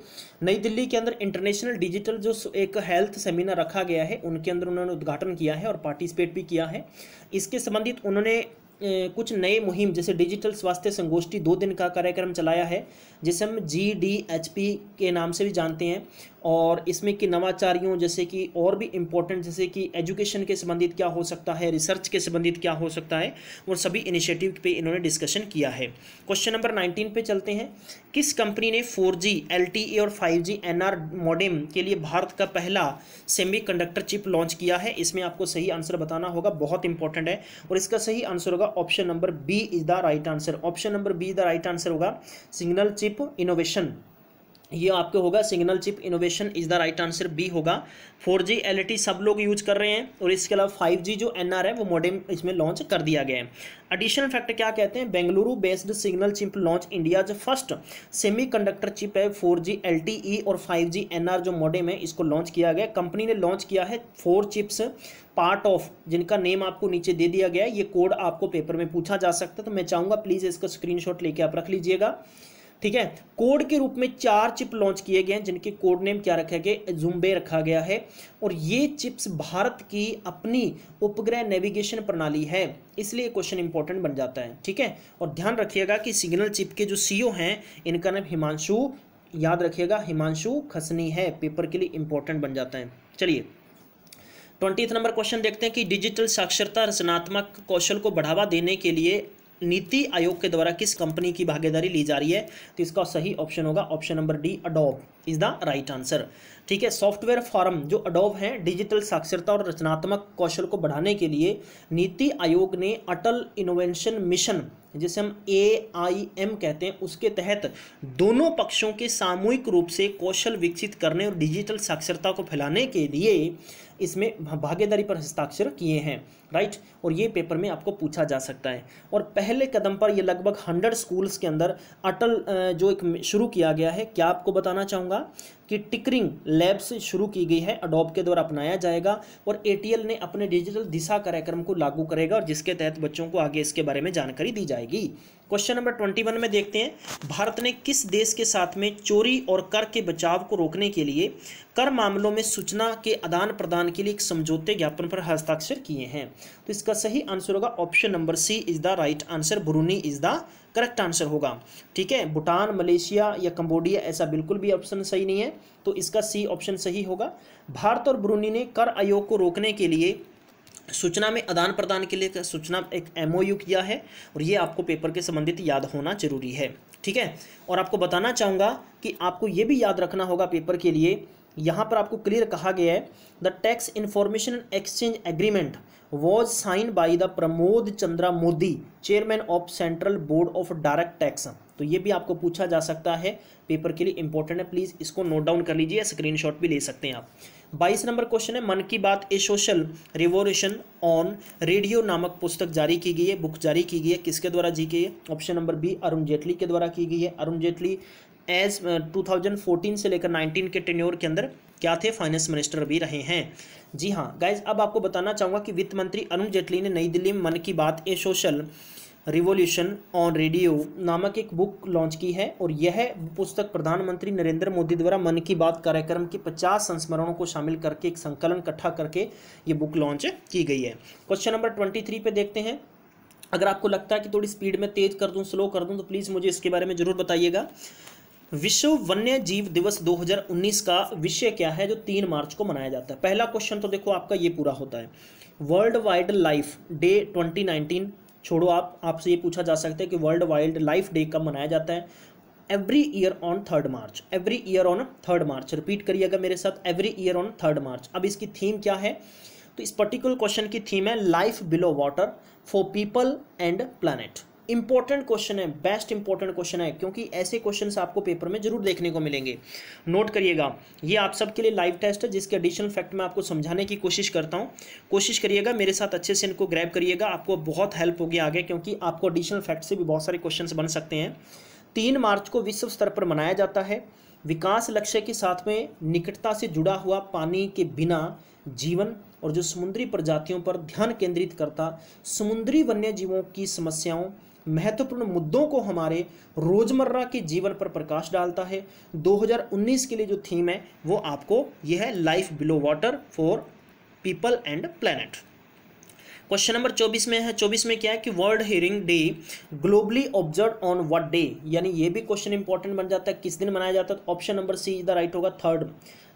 नई दिल्ली के अंदर इंटरनेशनल डिजिटल जो एक हेल्थ सेमिनार रखा गया है, उनके अंदर उन्होंने उद्घाटन किया है और पार्टिसिपेट भी किया है। इसके संबंधित उन्होंने कुछ नए मुहिम जैसे डिजिटल स्वास्थ्य संगोष्ठी 2 दिन का कार्यक्रम चलाया है, जिसे हम GDHP के नाम से भी जानते हैं। और इसमें कि नवाचारियों जैसे कि और भी इम्पोर्टेंट जैसे कि एजुकेशन के संबंधित क्या हो सकता है, रिसर्च के संबंधित क्या हो सकता है, वो सभी इनिशिएटिव पे इन्होंने डिस्कशन किया है। क्वेश्चन नंबर 19 पे चलते हैं, किस कंपनी ने 4G LTE और 5G NR मॉडेम के लिए भारत का पहला सेमीकंडक्टर चिप लॉन्च किया है? इसमें आपको सही आंसर बताना होगा, बहुत इंपॉर्टेंट है। और इसका सही आंसर होगा option number B is the right answer. Option number B the right answer होगा सिग्नल चिप इनोवेशन, ये आपके होगा signal chip innovation is the right answer, B होगा। 4G LTE सब लोग यूज कर रहे हैं, और इसके अलावा 5G जो NR है वो मॉडेम इसमें लॉन्च कर दिया गया है। एडिशनल फैक्ट क्या कहते हैं, Bengaluru based signal chip launch India जो फर्स्ट सेमीकंडक्टर चिप है 4G LTE और 5G NR जो मॉडेम है इसको लॉन्च किया गया। कंपनी ने लॉन्च किया है 4 चिप्स पार्ट ऑफ, जिनका नेम आपको नीचे दे दिया गया है। ये कोड आपको पेपर में पूछा जा सकता है, तो मैं चाहूँगा प्लीज़ इसका स्क्रीनशॉट लेके आप रख लीजिएगा, ठीक है। कोड के रूप में 4 चिप लॉन्च किए गए हैं, जिनके कोड नेम क्या रखा गया, जुम्बे रखा गया है। और ये चिप्स भारत की अपनी उपग्रह नेविगेशन प्रणाली है, इसलिए क्वेश्चन इंपॉर्टेंट बन जाता है, ठीक है। और ध्यान रखिएगा कि सिग्नल चिप के जो CEO हैं इनका नाम हिमांशु, याद रखिएगा हिमांशु खसनी है, पेपर के लिए इंपॉर्टेंट बन जाता है। चलिए 20 नंबर क्वेश्चन देखते हैं कि डिजिटल साक्षरता रचनात्मक कौशल को बढ़ावा देने के लिए नीति आयोग के द्वारा किस कंपनी की भागीदारी ली जा रही है? तो इसका सही ऑप्शन होगा option number D, Adobe is the right answer, ठीक है। सॉफ्टवेयर फॉर्म जो अडोब है, डिजिटल साक्षरता और रचनात्मक कौशल को बढ़ाने के लिए नीति आयोग ने अटल इनोवेशन मिशन, जिसे हम AIM कहते हैं, उसके तहत दोनों पक्षों के सामूहिक रूप से कौशल विकसित करने और डिजिटल साक्षरता को फैलाने के लिए इसमें भागीदारी पर हस्ताक्षर किए हैं, राइट। और ये पेपर में आपको पूछा जा सकता है। और पहले कदम पर ये लगभग 100 स्कूल्स के अंदर अटल जो एक शुरू किया गया है, क्या आपको बताना चाहूँगा कि टिकरिंग लैब्स शुरू की गई है, अडोब के द्वारा अपनाया जाएगा। और ATL ने अपने डिजिटल दिशा कार्यक्रम को लागू करेगा, और जिसके तहत बच्चों को आगे इसके बारे में जानकारी दी जाएगी। क्वेश्चन नंबर 21 में देखते हैं, भारत ने किस देश के साथ में चोरी और कर के बचाव को रोकने के लिए कर मामलों में सूचना के आदान प्रदान के लिए एक समझौते ज्ञापन पर हस्ताक्षर किए हैं? तो इसका सही आंसर होगा option number C is the right answer, Brunei is the correct answer होगा, ठीक है। भूटान, मलेशिया या कंबोडिया ऐसा बिल्कुल भी ऑप्शन सही नहीं है, तो इसका सी ऑप्शन सही होगा। भारत और ब्रूनी ने कर आयोग को रोकने के लिए सूचना में आदान प्रदान के लिए सूचना एक MOU किया है, और ये आपको पेपर के संबंधित याद होना जरूरी है, ठीक है। और आपको बताना चाहूँगा कि आपको ये भी याद रखना होगा पेपर के लिए, यहाँ पर आपको क्लियर कहा गया है the tax information exchange agreement was sign by the Pramod Chandra Modi chairman of central board of direct tax. तो ये भी आपको पूछा जा सकता है, पेपर के लिए इंपॉर्टेंट है, प्लीज इसको नोट डाउन कर लीजिए, स्क्रीनशॉट भी ले सकते हैं आप। 22 नंबर क्वेश्चन है, मन की बात ए सोशल रिवॉल्यूशन ऑन रेडियो नामक पुस्तक जारी की गई है, बुक जारी की गई है, किसके द्वारा जी गई है? Option number B Arun Jaitley के द्वारा की गई है। अरुण जेटली एज 2014 से लेकर 19 के टेन्योर के अंदर क्या थे? फाइनेंस मिनिस्टर भी रहे हैं। जी हाँ गाइज, अब आपको बताना चाहूँगा कि वित्त मंत्री अरुण जेटली ने नई दिल्ली में मन की बात ए सोशल रिवॉल्यूशन ऑन रेडियो नामक एक बुक लॉन्च की है, और यह पुस्तक प्रधानमंत्री नरेंद्र मोदी द्वारा मन की बात कार्यक्रम के 50 संस्मरणों को शामिल करके एक संकलन इकट्ठा करके ये बुक लॉन्च की गई है। क्वेश्चन नंबर 23 पे देखते हैं। अगर आपको लगता है कि थोड़ी स्पीड में तेज कर दूं, स्लो कर दूं, तो प्लीज़ मुझे इसके बारे में जरूर बताइएगा। विश्व वन्य जीव दिवस 2019 का विषय क्या है जो 3 मार्च को मनाया जाता है? पहला क्वेश्चन तो देखो आपका ये पूरा होता है, वर्ल्ड वाइल्ड लाइफ डे 2019 छोड़ो, आपसे ये पूछा जा सकता है कि वर्ल्ड वाइल्ड लाइफ डे कब मनाया जाता है? Every year on 3 March, every year on 3 March. Repeat करिएगा मेरे साथ, एवरी ईयर ऑन 3 मार्च। अब इसकी थीम क्या है? तो इस पर्टिकुलर क्वेश्चन की थीम है life below water for people and planet. Important question है, बेस्ट इंपॉर्टेंट क्वेश्चन है, क्योंकि ऐसे क्वेश्चंस आपको पेपर में जरूर देखने को मिलेंगे। नोट करिएगा, ये आप सबके लिए लाइव टेस्ट है जिसके एडिशनल फैक्ट मैं आपको समझाने की कोशिश करता हूँ। कोशिश करिएगा मेरे साथ अच्छे से इनको ग्रैब करिएगा, आपको बहुत हेल्प होगी आगे, क्योंकि आपको एडिशनल फैक्ट से भी बहुत सारे क्वेश्चन बन सकते हैं। 3 मार्च को विश्व स्तर पर मनाया जाता है। विकास लक्ष्य के साथ में निकटता से जुड़ा हुआ पानी के बिना जीवन और जो समुद्री प्रजातियों पर ध्यान केंद्रित करता समुद्री वन्य जीवों की समस्याओं, महत्वपूर्ण मुद्दों को हमारे रोजमर्रा के जीवन पर प्रकाश डालता है। 2019 के लिए जो थीम है वो आपको यह है life below water for people and planet. Question number 24 में है, 24 में क्या है कि world hearing day globally observe on what day, यानी ये भी क्वेश्चन इंपॉर्टेंट बन जाता है, किस दिन मनाया जाता है? Option number C is the right होगा, 3rd।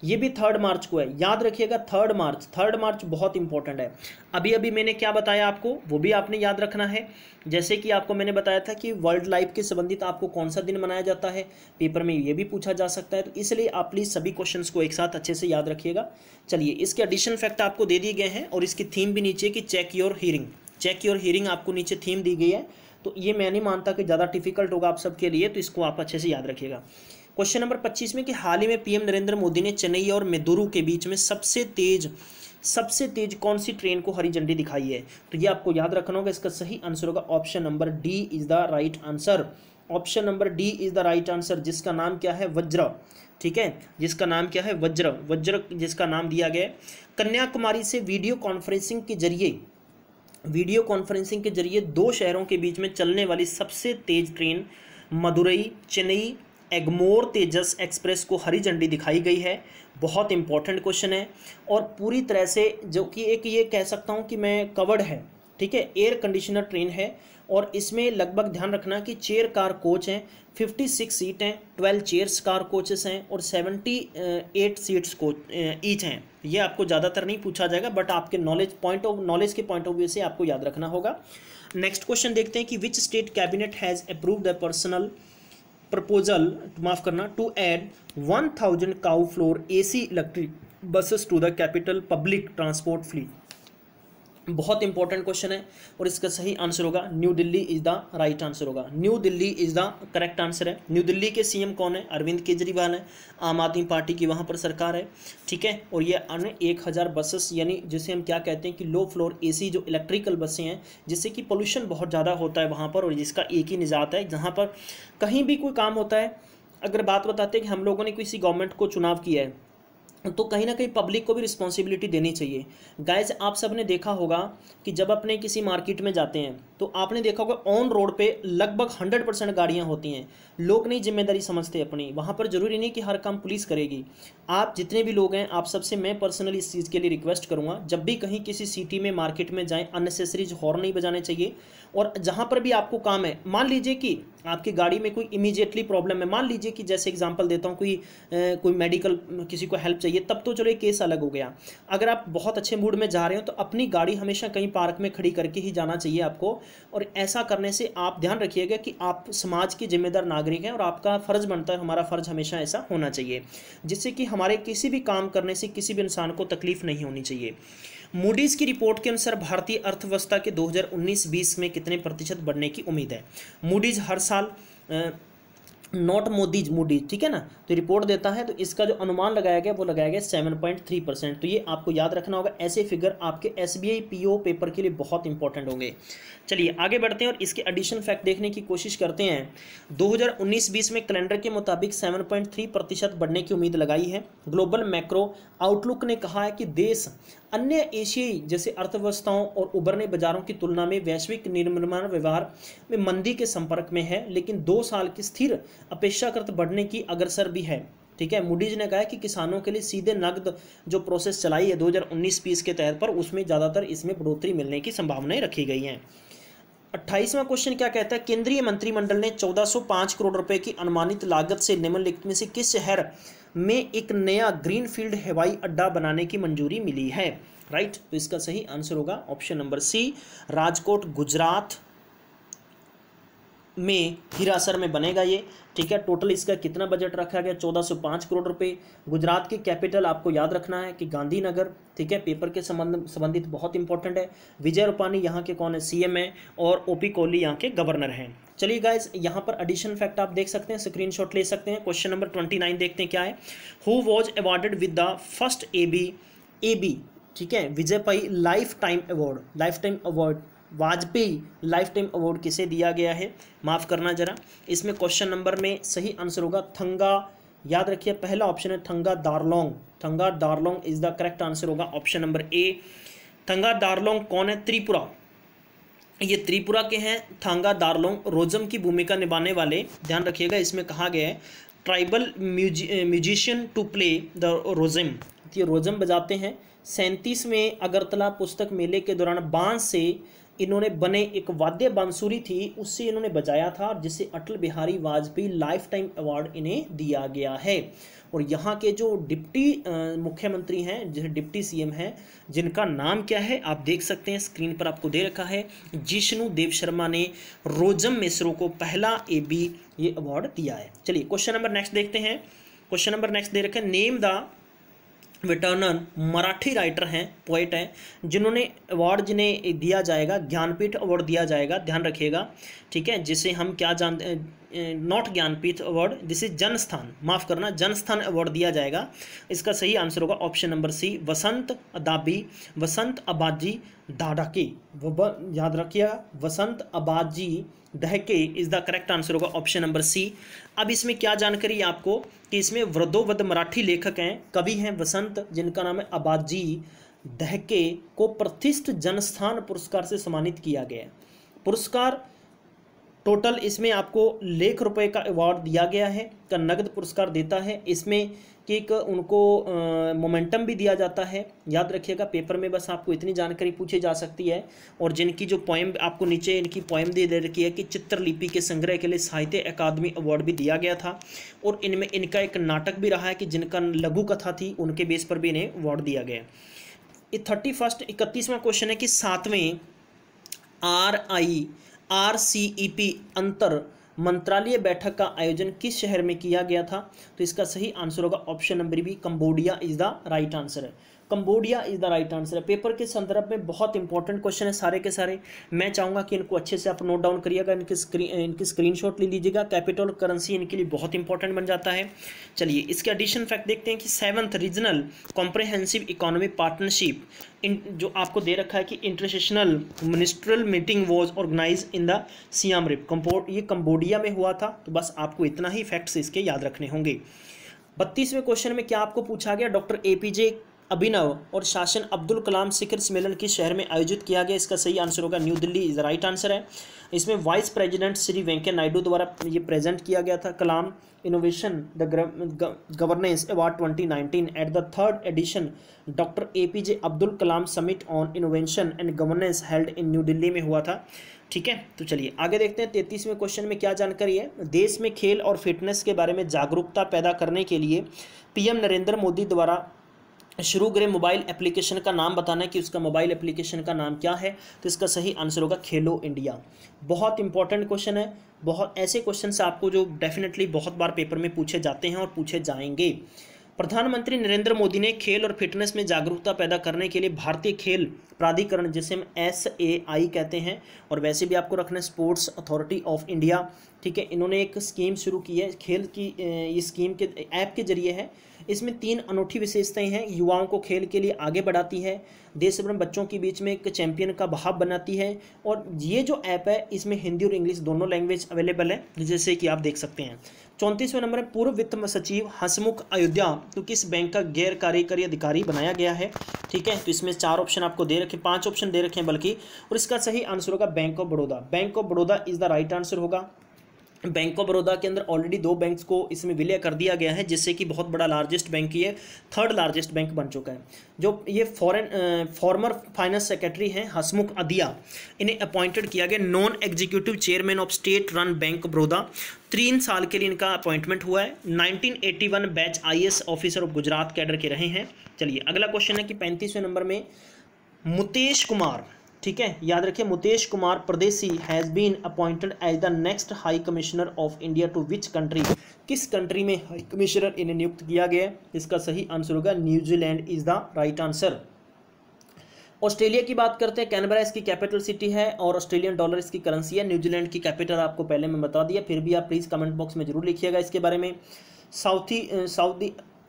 ये भी 3 मार्च को है, याद रखिएगा 3 मार्च। 3 मार्च बहुत इंपॉर्टेंट है। अभी अभी मैंने क्या बताया आपको वो भी आपने याद रखना है। जैसे कि आपको मैंने बताया था कि वर्ल्ड लाइफ के संबंधित आपको कौन सा दिन मनाया जाता है, पेपर में ये भी पूछा जा सकता है, तो इसलिए आप प्लीज़ सभी क्वेश्चंस को एक साथ अच्छे से याद रखिएगा। चलिए, इसके एडिशन फैक्ट आपको दे दिए गए हैं और इसकी थीम भी नीचे कि check your hearing. Check your hearing आपको नीचे थीम दी गई है, तो ये मैं नहीं मानता कि ज़्यादा डिफिकल्ट होगा आप सबके लिए, तो इसको आप अच्छे से याद रखिएगा। क्वेश्चन नंबर 25 में कि हाल ही में पीएम नरेंद्र मोदी ने चेन्नई और मेदुरु के बीच में सबसे तेज कौन सी ट्रेन को हरी झंडी दिखाई है? तो ये आपको याद रखना होगा। इसका सही आंसर होगा option number D is the right answer. Option number D is the right answer, जिसका नाम क्या है? वज्र। ठीक है, जिसका नाम क्या है? वज्र जिसका नाम दिया गया है। कन्याकुमारी से वीडियो कॉन्फ्रेंसिंग के जरिए 2 शहरों के बीच में चलने वाली सबसे तेज ट्रेन मदुरई चेन्नई एगमोर तेजस एक्सप्रेस को हरी झंडी दिखाई गई है। बहुत इंपॉर्टेंट क्वेश्चन है और पूरी तरह से जो कि एक ये कह सकता हूँ कि मैं कवर्ड है। ठीक है, एयर कंडीशनर ट्रेन है और इसमें लगभग ध्यान रखना कि चेयर कार कोच हैं, 56 सीट हैं, 12 चेयर्स कार कोचेस हैं और 78 सीट्स कोच ईच हैं। ये आपको ज़्यादातर नहीं पूछा जाएगा, बट आपके नॉलेज के पॉइंट ऑफ व्यू से आपको याद रखना होगा। नेक्स्ट क्वेश्चन देखते हैं कि which state cabinet has approved the personal proposal to add 1000 cow floor AC electric buses to the capital public transport fleet. बहुत इंपॉर्टेंट क्वेश्चन है और इसका सही आंसर होगा New Delhi is the right answer होगा। New Delhi is the correct answer है। न्यू दिल्ली के CM कौन है? अरविंद केजरीवाल है, आम आदमी पार्टी की वहाँ पर सरकार है। ठीक है, और ये अन्य 1000 बसेस यानी जिसे हम क्या कहते हैं कि लो फ्लोर AC जो इलेक्ट्रिकल बसें हैं, जिससे कि पोल्यूशन बहुत ज़्यादा होता है वहाँ पर और जिसका एक ही निजात है, जहाँ पर कहीं भी कोई काम होता है। अगर बात बताते हैं कि हम लोगों ने किसी गवर्नमेंट को चुनाव किया है तो कहीं ना कहीं पब्लिक को भी रिस्पॉन्सिबिलिटी देनी चाहिए। गाइस, आप सब ने देखा होगा कि जब अपने किसी मार्केट में जाते हैं तो आपने देखा होगा ऑन रोड पे लगभग 100% गाड़ियां होती हैं। लोग नहीं जिम्मेदारी समझते अपनी। वहाँ पर ज़रूरी नहीं कि हर काम पुलिस करेगी। आप जितने भी लोग हैं, आप सबसे मैं पर्सनली इस चीज़ के लिए रिक्वेस्ट करूँगा, जब भी कहीं किसी सिटी में मार्केट में जाएँ, अननेसेसरी हॉर्न नहीं बजाने चाहिए। और जहाँ पर भी आपको काम है, मान लीजिए कि आपकी गाड़ी में कोई इमीडिएटली प्रॉब्लम है, मान लीजिए कि जैसे एग्जांपल देता हूँ कोई मेडिकल किसी को हेल्प चाहिए, तब तो चलो एक केस अलग हो गया। अगर आप बहुत अच्छे मूड में जा रहे हो तो अपनी गाड़ी हमेशा कहीं पार्क में खड़ी करके ही जाना चाहिए आपको। और ऐसा करने से आप ध्यान रखिएगा कि आप समाज के जिम्मेदार नागरिक हैं और आपका फ़र्ज़ बनता है, हमारा फ़र्ज़ हमेशा ऐसा होना चाहिए, जिससे कि हमारे किसी भी काम करने से किसी भी इंसान को तकलीफ़ नहीं होनी चाहिए। मूडीज की रिपोर्ट के अनुसार भारतीय अर्थव्यवस्था के 2019-20 में कितने प्रतिशत बढ़ने की उम्मीद है। मूडीज हर साल नॉट मूडीज, ठीक है ना, तो रिपोर्ट देता है, तो इसका जो अनुमान लगाया गया वो लगाया गया 7.3%। तो ये आपको याद रखना होगा, ऐसे फिगर आपके SBI PO पेपर के लिए बहुत इंपॉर्टेंट होंगे। चलिए आगे बढ़ते हैं और इसके एडिशन फैक्ट देखने की कोशिश करते हैं। 2019-20 में कैलेंडर के मुताबिक 7.3% बढ़ने की उम्मीद लगाई है। ग्लोबल मैक्रो आउटलुक ने कहा है कि देश अन्य एशियाई जैसे अर्थव्यवस्थाओं और उभरने बाजारों की तुलना में वैश्विक निर्माण व्यवहार में मंदी के संपर्क में है, लेकिन 2 साल की स्थिर अपेक्षाकृत बढ़ने की अग्रसर भी है। ठीक है, मूडीज ने कहा है कि किसानों के लिए सीधे नकद जो प्रोसेस चलाई है 2019-20 के तहत पर, उसमें ज़्यादातर इसमें बढ़ोतरी मिलने की संभावनाएं रखी गई हैं। 28वां क्वेश्चन क्या कहता है, केंद्रीय मंत्रिमंडल ने 1405 करोड़ रुपए की अनुमानित लागत से निम्नलिखित में से किस शहर में एक नया ग्रीनफील्ड हवाई अड्डा बनाने की मंजूरी मिली है। राइट, तो इसका सही आंसर होगा option number C, Rajkot Gujarat में हिरासर में बनेगा ये। ठीक है, टोटल इसका कितना बजट रखा गया, 1405 करोड़ रुपए। गुजरात की कैपिटल आपको याद रखना है कि गांधीनगर। ठीक है, पेपर के संबंधित बहुत इंपॉर्टेंट है। विजय रूपानी यहाँ के कौन है, CM है, और OP कोहली यहाँ के गवर्नर हैं। चलिए गाइज, यहाँ पर एडिशन फैक्ट आप देख सकते हैं, स्क्रीनशॉट ले सकते हैं। क्वेश्चन नंबर 29 देखते हैं क्या है। Who was awarded with the first AB, ठीक है, Vajpayee life time award, Vajpayee life time award किसे दिया गया है, माफ़ करना जरा, इसमें क्वेश्चन नंबर में सही आंसर होगा थंगा, याद रखिए पहला ऑप्शन है Thanga Darlong is the correct answer होगा option number A. Thanga Darlong कौन है, त्रिपुरा, ये त्रिपुरा के हैं। थंगा दारलोंग रोजम की भूमिका निभाने वाले, ध्यान रखिएगा इसमें कहा गया है tribal musician to play the रोजम, ये रोजम बजाते हैं। 37वें अगरतला पुस्तक मेले के दौरान बांस से इन्होंने बने एक वाद्य बांसुरी थी, उससे इन्होंने बजाया था, जिसे Atal Bihari Vajpayee life time award इन्हें दिया गया है। और यहाँ के जो डिप्टी मुख्यमंत्री हैं, जो डिप्टी CM हैं, जिनका नाम क्या है आप देख सकते हैं स्क्रीन पर आपको दे रखा है, जिष्णु देव शर्मा ने रोजम मिश्रो को पहला AB ये अवार्ड दिया है। चलिए क्वेश्चन नंबर नेक्स्ट देखते हैं। क्वेश्चन नंबर नेक्स्ट दे रखे हैं, नेम द विटर्नन मराठी राइटर हैं, पोएट हैं, जिन्होंने अवार्ड जिन्हें दिया जाएगा, ज्ञानपीठ अवार्ड दिया जाएगा, ध्यान रखिएगा। ठीक है, जिसे हम क्या जानते हैं, not Jnanpith award, this is Janasthan, माफ़ करना, जनस्थान अवार्ड दिया जाएगा। इसका सही आंसर होगा ऑप्शन नंबर सी, वसंत अबाजी दाड़के, याद रखिएगा वसंत Abaji दहके is the correct answer होगा ऑप्शन नंबर सी। अब इसमें क्या जानकारी है आपको कि इसमें वृद्धोवध मराठी लेखक हैं, कवि हैं वसंत, जिनका नाम है अबाजी दहके, को प्रतिष्ठित जनस्थान पुरस्कार से सम्मानित किया गया है। पुरस्कार टोटल इसमें आपको लाख रुपए का अवार्ड दिया गया है, का नगद पुरस्कार देता है, इसमें कि एक उनको मोमेंटम भी दिया जाता है। याद रखिएगा पेपर में बस आपको इतनी जानकारी पूछी जा सकती है। और जिनकी जो पोएम आपको नीचे इनकी पोएम दे रखी है कि चित्रलिपि के संग्रह के लिए साहित्य अकादमी अवार्ड भी दिया गया था। और इनमें इनका एक नाटक भी रहा है कि जिनका लघु कथा थी उनके बेस पर भी इन्हें अवार्ड दिया गया। 31वां क्वेश्चन है कि 7वें RCEP अंतर मंत्रालय बैठक का आयोजन किस शहर में किया गया था। तो इसका सही आंसर होगा option number B, Cambodia is the right answer है। Cambodia is the right answer है। पेपर के संदर्भ में बहुत इंपॉर्टेंट क्वेश्चन है सारे के सारे। मैं चाहूँगा कि इनको अच्छे से आप नोट डाउन करिएगा, इनकी स्क्रीनशॉट ले लीजिएगा। कैपिटल करेंसी इनके लिए बहुत इंपॉर्टेंट बन जाता है। चलिए इसके एडिशन फैक्ट देखते हैं कि 7th regional comprehensive economic partnership जो आपको दे रखा है कि intersessional ministerial meeting was organise in the Siem Reap, ये कंबोडिया में हुआ था। तो बस आपको इतना ही फैक्ट्स इसके याद रखने होंगे। 32वें क्वेश्चन में क्या आपको पूछा गया, डॉक्टर APJ अभिनव और शासन अब्दुल कलाम शिखर सम्मेलन किस शहर में आयोजित किया गया। इसका सही आंसर होगा New Delhi is the right answer है। इसमें वाइस प्रेसिडेंट श्री वेंकैया नायडू द्वारा ये प्रेजेंट किया गया था। Kalam innovation the governance award 2019 at the 3rd edition doctor APJ Abdul Kalam summit on innovation and governance held in New Delhi में हुआ था। ठीक है, तो चलिए आगे देखते हैं। 33वें क्वेश्चन में क्या जानकारी है, देश में खेल और फिटनेस के बारे में जागरूकता पैदा करने के लिए PM नरेंद्र मोदी द्वारा शुरू करे मोबाइल एप्लीकेशन का नाम बताना है कि उसका मोबाइल एप्लीकेशन का नाम क्या है। तो इसका सही आंसर होगा खेलो इंडिया। बहुत इंपॉर्टेंट क्वेश्चन है, बहुत ऐसे क्वेश्चन से आपको जो डेफिनेटली बहुत बार पेपर में पूछे जाते हैं और पूछे जाएंगे। प्रधानमंत्री नरेंद्र मोदी ने खेल और फिटनेस में जागरूकता पैदा करने के लिए भारतीय खेल प्राधिकरण, जिसे हम SAI कहते हैं, और वैसे भी आपको रखना है स्पोर्ट्स अथॉरिटी ऑफ इंडिया, ठीक है, इन्होंने एक स्कीम शुरू की है खेल की। ये स्कीम के ऐप के जरिए है। इसमें 3 अनूठी विशेषताएं हैं। युवाओं को खेल के लिए आगे बढ़ाती है, देश भर में बच्चों के बीच में एक चैंपियन का भाव बनाती है। और ये जो ऐप है इसमें हिंदी और इंग्लिश दोनों लैंग्वेज अवेलेबल है, जैसे कि आप देख सकते हैं। 34वें नंबर है पूर्व वित्त सचिव हंसमुख अयोध्या तो किस बैंक का गैर कार्यकारी अधिकारी बनाया गया है, ठीक है। तो इसमें 4 ऑप्शन आपको दे रखे, 5 ऑप्शन दे रखे हैं बल्कि, और इसका सही आंसर होगा bank of Baroda. Bank of Baroda is the right answer होगा। बैंक ऑफ बड़ौदा के अंदर ऑलरेडी 2 बैंक्स को इसमें विलय कर दिया गया है, जिससे कि बहुत बड़ा लार्जेस्ट बैंक ही है, 3rd लार्जेस्ट बैंक बन चुका है। जो ये फॉर्मर फाइनेंस सेक्रेटरी हैं हंसमुख अदिया, इन्हें अपॉइंटेड किया गया non executive chairman of state run bank of Baroda. 3 साल के लिए इनका अपॉइंटमेंट हुआ है। 1981 batch IAS officer of Gujarat cadre के रहे हैं। चलिए अगला क्वेश्चन है कि 35वें नंबर में मुतेश कुमार, ठीक है, याद रखिए, Muktesh Kumar Pardeshi has been appointed as the next high commissioner of India to which country. किस कंट्री में हाई कमिश्नर इन्हें नियुक्त किया गया है? इसका सही आंसर होगा New Zealand is the right answer. Australia की बात करते हैं, कैनबरा इसकी कैपिटल सिटी है और ऑस्ट्रेलियन डॉलर इसकी करेंसी है। न्यूजीलैंड की कैपिटल आपको पहले मैं बता दिया, फिर भी आप प्लीज़ कमेंट बॉक्स में जरूर लिखिएगा इसके बारे में।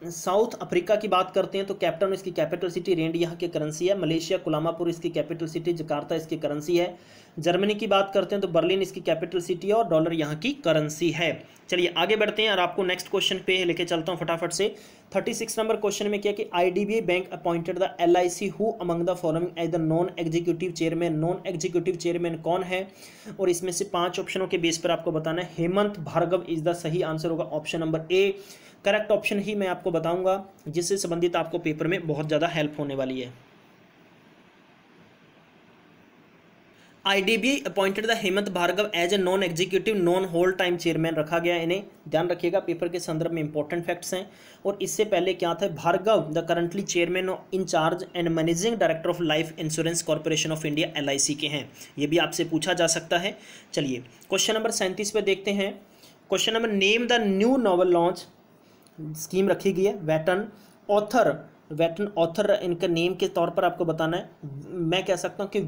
साउथ अफ्रीका की बात करते हैं तो कैप्टन इसकी कैपिटल सिटी, रेंड यहाँ की करेंसी है। मलेशिया कुलालामपुर इसकी कैपिटल सिटी, जकार्ता इसकी करेंसी है। जर्मनी की बात करते हैं तो बर्लिन इसकी कैपिटल सिटी है और डॉलर यहाँ की करेंसी है। चलिए आगे बढ़ते हैं और आपको नेक्स्ट क्वेश्चन पे लेके चलता हूँ फटाफट से। 36 नंबर क्वेश्चन में क्या कि IDBI bank appointed the LIC who among the following as the non executive chairman. Non executive chairman कौन है? और इसमें से 5 ऑप्शनों के बेस पर आपको बताना है। हेमंत भार्गव इज द सही आंसर होगा option number A। Correct option ही मैं आपको बताऊंगा जिससे संबंधित आपको पेपर में बहुत ज़्यादा हेल्प होने वाली है। IDBI appointed the Hemant Bhargava as a non executive non whole time chairman रखा गया। इन्हें ध्यान रखिएगा, पेपर के संदर्भ में इंपॉर्टेंट फैक्ट्स हैं। और इससे पहले क्या था? Bhargava the currently chairman in charge and managing director of life insurance corporation of India LIC के हैं। ये भी आपसे पूछा जा सकता है। चलिए क्वेश्चन नंबर 37 पे देखते हैं। Question number name the new novel launch scheme रखी गई है। वेटन ऑथर इनका नेम के तौर पर आपको बताना है। मैं कह सकता हूँ कि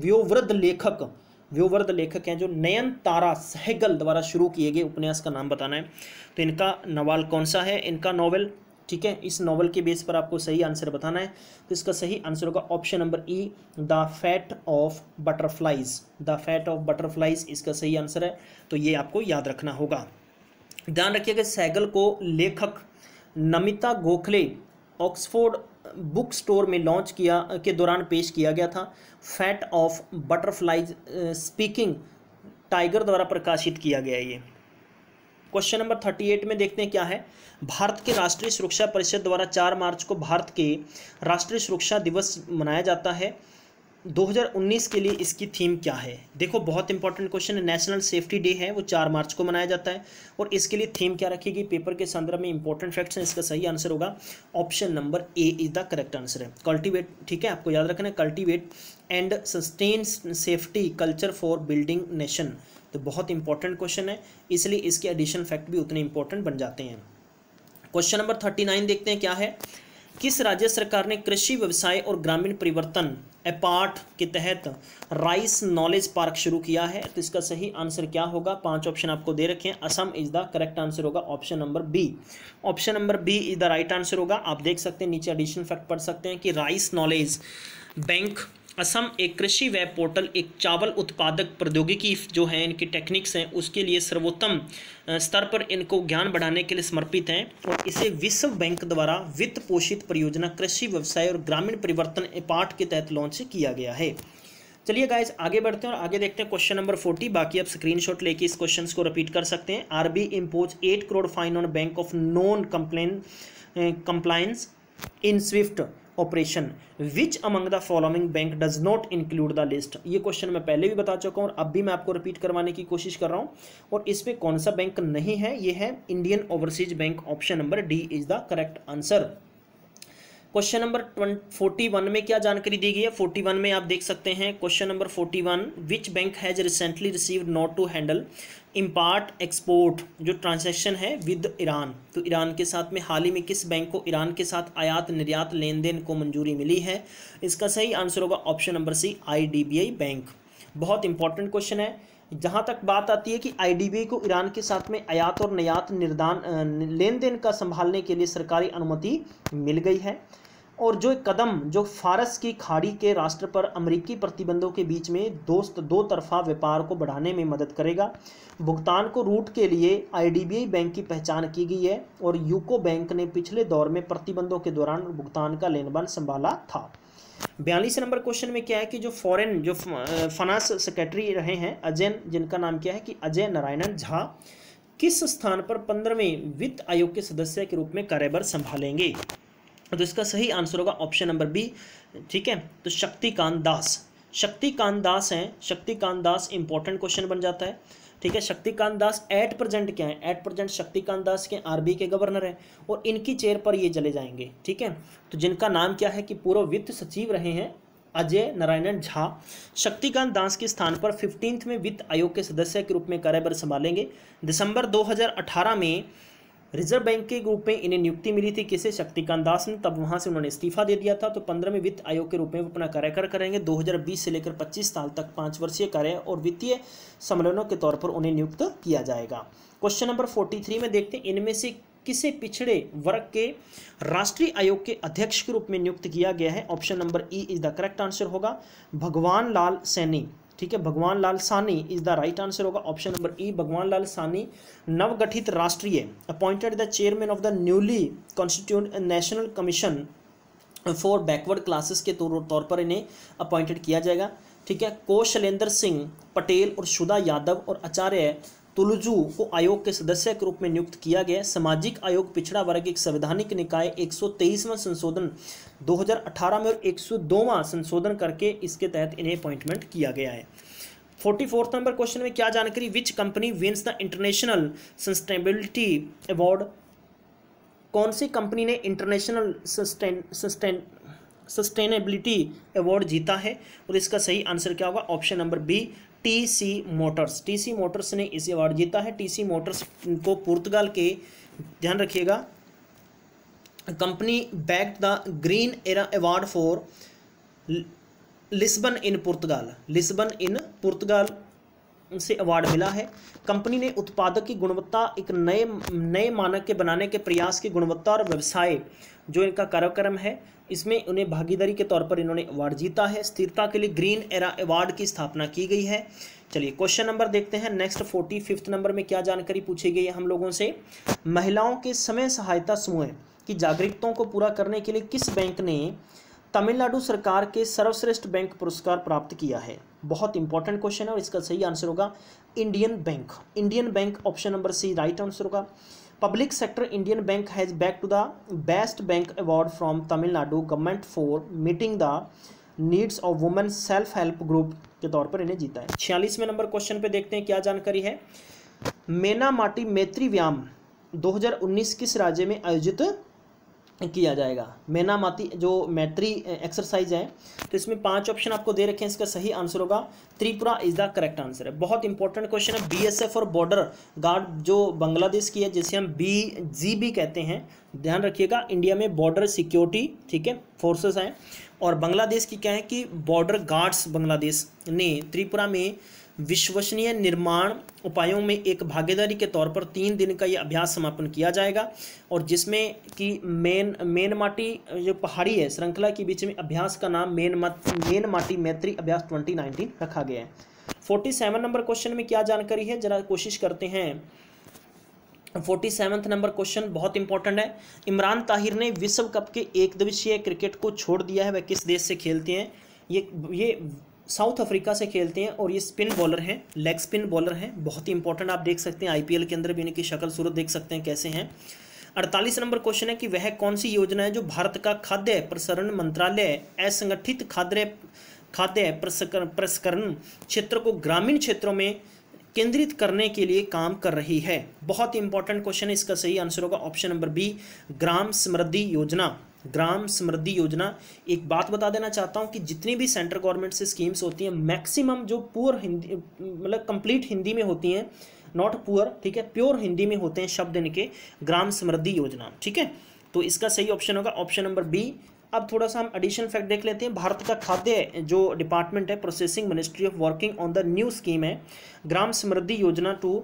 व्योवृद्ध लेखक हैं जो नयनतारा सहगल द्वारा शुरू किए गए उपन्यास का नाम बताना है। तो इनका नॉवल कौन सा है, इनका नॉवल, ठीक है। इस नॉवल के बेस पर आपको सही आंसर बताना है। तो इसका सही आंसर होगा option number E, the fat of butterflies. The fat of butterflies इसका सही आंसर है। तो ये आपको याद रखना होगा। ध्यान रखिएगा सहगल को लेखक Namita Gokhale Oxford book store में लॉन्च किया के दौरान पेश किया गया था। Fat of butterflies speaking tiger द्वारा प्रकाशित किया गया है ये। क्वेश्चन नंबर 38 में देखते हैं क्या है। भारत के राष्ट्रीय सुरक्षा परिषद द्वारा 4 मार्च को भारत के राष्ट्रीय सुरक्षा दिवस मनाया जाता है। 2019 के लिए इसकी थीम क्या है? देखो बहुत इंपॉर्टेंट क्वेश्चन है। नेशनल सेफ्टी डे है, वो 4 मार्च को मनाया जाता है। और इसके लिए थीम क्या रखेगी? पेपर के संदर्भ में इंपॉर्टेंट फैक्ट्स हैं। इसका सही आंसर होगा option number A is the correct answer है। कल्टीवेट, ठीक है, आपको याद रखना है, cultivate and sustain safety culture for building nation. तो बहुत इंपॉर्टेंट क्वेश्चन है, इसलिए इसके एडिशन फैक्ट भी उतने इंपॉर्टेंट बन जाते हैं। क्वेश्चन नंबर 39 देखते हैं क्या है। किस राज्य सरकार ने कृषि व्यवसाय और ग्रामीण परिवर्तन एपार्ट के तहत राइस नॉलेज पार्क शुरू किया है? तो इसका सही आंसर क्या होगा? 5 ऑप्शन आपको दे रखे हैं। Assam is the correct answer होगा option number B। Option number B is the right answer होगा। आप देख सकते हैं नीचे एडिशन फैक्ट पढ़ सकते हैं कि राइस नॉलेज बैंक असम एक कृषि वेब पोर्टल, एक चावल उत्पादक प्रौद्योगिकी जो है, इनकी टेक्निक्स हैं, उसके लिए सर्वोत्तम स्तर पर इनको ज्ञान बढ़ाने के लिए समर्पित हैं। और इसे विश्व बैंक द्वारा वित्त पोषित परियोजना कृषि व्यवसाय और ग्रामीण परिवर्तन एपार्ट के तहत लॉन्च किया गया है। चलिए गाइस आगे बढ़ते हैं और आगे देखते हैं क्वेश्चन नंबर 40। बाकी आप स्क्रीनशॉट लेके इस क्वेश्चन को रिपीट कर सकते हैं। RBI impose 8 crore fine on bank of non compliance in Swift operation which among the following bank does not include the list. ये क्वेश्चन मैं पहले भी बता चुका हूँ और अब भी मैं आपको रिपीट करवाने की कोशिश कर रहा हूँ। और इसमें कौन सा बैंक नहीं है? ये है Indian overseas bank. Option number D is the correct answer. Question number 41 में क्या जानकारी दी गई है? 41 में आप देख सकते हैं question number 41, which bank has recently received note to handle import export जो ट्रांजैक्शन है विद ईरान। तो ईरान के साथ में हाल ही में किस बैंक को ईरान के साथ आयात निर्यात लेन देन को मंजूरी मिली है? इसका सही आंसर होगा option number C, IDBI bank. बहुत इंपॉर्टेंट क्वेश्चन है। जहाँ तक बात आती है कि IDBI को ईरान के साथ में आयात और निर्यात लेन देन का संभालने के लिए सरकारी अनुमति मिल गई है, और जो कदम जो फारस की खाड़ी के राष्ट्र पर अमेरिकी प्रतिबंधों के बीच में दो तरफा व्यापार को बढ़ाने में मदद करेगा। भुगतान को रूट के लिए IDBI बैंक की पहचान की गई है, और यूको बैंक ने पिछले दौर में प्रतिबंधों के दौरान भुगतान का लेनदेन संभाला था। 42 नंबर क्वेश्चन में क्या है कि जो फाइनेंस सेक्रेटरी रहे हैं अजय, जिनका नाम क्या है कि अजय नारायणन झा, किस स्थान पर 15वें वित्त आयोग के सदस्य के रूप में कार्यभार संभालेंगे? तो इसका सही आंसर होगा ऑप्शन नंबर बी। ठीक है, तो शक्तिकांत दास हैं। शक्तिकांत दास इंपॉर्टेंट क्वेश्चन बन जाता है। ठीक है, शक्तिकांत दास एट प्रेजेंट क्या है? एट प्रेजेंट शक्तिकांत दास के RBI के गवर्नर हैं, और इनकी चेयर पर ये चले जाएंगे। ठीक है, तो जिनका नाम क्या है कि पूर्व वित्त सचिव रहे हैं अजय नारायणन झा, शक्तिकांत दास के स्थान पर 15वें वित्त आयोग के सदस्य के रूप में कार्यभार संभालेंगे। दिसंबर 2018 में रिजर्व बैंक के रूप में इन्हें नियुक्ति मिली थी, किसे? शक्तिकांत दास ने, तब वहां से उन्होंने इस्तीफा दे दिया था। तो 15वें वित्त आयोग के रूप में वो अपना कार्यकाल करेंगे। 2020 से लेकर 25 साल तक 5 वर्षीय कार्य और वित्तीय सम्मेलनों के तौर पर उन्हें नियुक्त किया जाएगा। क्वेश्चन नंबर 43 में देखते हैं, इनमें से किसे पिछड़े वर्ग के राष्ट्रीय आयोग के अध्यक्ष के रूप में नियुक्त किया गया है? Option number E is the correct answer होगा, भगवान लाल सैनी। ठीक है, भगवान लाल सानी इज द राइट आंसर होगा, ऑप्शन नंबर ई, भगवान लाल सानी नवगठित राष्ट्रीय appointed the chairman of the newly constitute national commission for backward classes के तौर पर इन्हें अपॉइंटेड किया जाएगा। ठीक है, कौशलेंद्र सिंह पटेल और शुदा यादव और आचार्य तुलजू को आयोग के सदस्य के रूप में नियुक्त किया गया। सामाजिक आयोग पिछड़ा वर्ग एक संवैधानिक निकाय 123वां संशोधन 2018 में और 102वां संशोधन करके इसके तहत इन्हें अपॉइंटमेंट किया गया है। 44 नंबर क्वेश्चन में क्या जानकारी? Which company wins the international sustainability award? कौन सी कंपनी ने इंटरनेशनल सस्टेनेबिलिटी अवार्ड जीता है? और इसका सही आंसर क्या होगा? Option number B, TC motors ने इस अवार्ड जीता है। TC मोटर्स को पुर्तगाल के, ध्यान रखिएगा, company backed the green era award for Lisbon in Portugal से अवार्ड मिला है। कंपनी ने उत्पादक की गुणवत्ता, एक नए मानक के बनाने के प्रयास की गुणवत्ता और व्यवसाय जो इनका कार्यक्रम है, इसमें उन्हें भागीदारी के तौर पर इन्होंने अवार्ड जीता है। स्थिरता के लिए ग्रीन एरा अवार्ड की स्थापना की गई है। चलिए क्वेश्चन नंबर देखते हैं नेक्स्ट। 45 नंबर में क्या जानकारी पूछी गई है हम लोगों से? महिलाओं के समय सहायता समूह की जागरूकताओं को पूरा करने के लिए किस बैंक ने तमिलनाडु सरकार के सर्वश्रेष्ठ बैंक पुरस्कार प्राप्त किया है? बहुत इंपॉर्टेंट क्वेश्चन है, और इसका सही आंसर होगा Indian Bank, option number C right answer होगा। Public sector Indian Bank has back to the best bank award from Tamil Nadu government for meeting the needs of women self help group के तौर पर इन्हें जीता है। 46वें नंबर क्वेश्चन पे देखते हैं क्या जानकारी है। मेनामाटी मैत्री व्यायाम 2019 किस राज्य में आयोजित किया जाएगा? मेनामाती जो मैत्री एक्सरसाइज है, तो इसमें 5 ऑप्शन आपको दे रखे हैं, इसका सही आंसर होगा Tripura is the correct answer है। बहुत इंपॉर्टेंट क्वेश्चन है। BSF और बॉर्डर गार्ड जो बांग्लादेश की है, जिसे हम BGB कहते हैं, ध्यान रखिएगा, इंडिया में बॉर्डर सिक्योरिटी, ठीक है, फोर्सेस हैं, और बांग्लादेश की क्या है कि बॉर्डर गार्ड्स बांग्लादेश ने त्रिपुरा में विश्वसनीय निर्माण उपायों में एक भागीदारी के तौर पर 3 दिन का ये अभ्यास समापन किया जाएगा, और जिसमें कि मेनमाटी जो पहाड़ी है श्रृंखला के बीच में अभ्यास का नाम मेनमाटी मैत्री अभ्यास 2019 रखा गया है। 47 नंबर क्वेश्चन में क्या जानकारी है, जरा कोशिश करते हैं। 47वां नंबर क्वेश्चन बहुत इंपॉर्टेंट है। इमरान ताहिर ने विश्व कप के एक दिवसीय क्रिकेट को छोड़ दिया है, वह किस देश से खेलते हैं? ये साउथ अफ्रीका से खेलते हैं, और ये स्पिन बॉलर हैं, लेग स्पिन बॉलर हैं, बहुत ही इंपॉर्टेंट। आप देख सकते हैं IPL के अंदर भी इनकी शक्ल सूरत देख सकते हैं कैसे हैं। 48 नंबर क्वेश्चन है कि वह कौन सी योजना है जो भारत का खाद्य प्रसंस्करण मंत्रालय असंगठित खाद्य प्रसंस्करण क्षेत्र को ग्रामीण क्षेत्रों में केंद्रित करने के लिए काम कर रही है? बहुत इंपॉर्टेंट क्वेश्चन है, इसका सही आंसर होगा ऑप्शन नंबर बी, ग्राम समृद्धि योजना। ग्राम समृद्धि योजना। एक बात बता देना चाहता हूँ कि जितनी भी सेंट्रल गवर्नमेंट से स्कीम्स होती हैं मैक्सिमम जो प्योर हिंदी मतलब कंप्लीट हिंदी में होती हैं, नॉट पुअर, ठीक है, प्योर हिंदी में होते हैं शब्द इनके, ग्राम समृद्धि योजना, ठीक है। तो इसका सही ऑप्शन होगा ऑप्शन नंबर बी। अब थोड़ा सा हम एडिशनल फैक्ट देख लेते हैं। भारत का खाद्य जो डिपार्टमेंट है, processing ministry of working on the new scheme है Gram Samriddhi Yojana to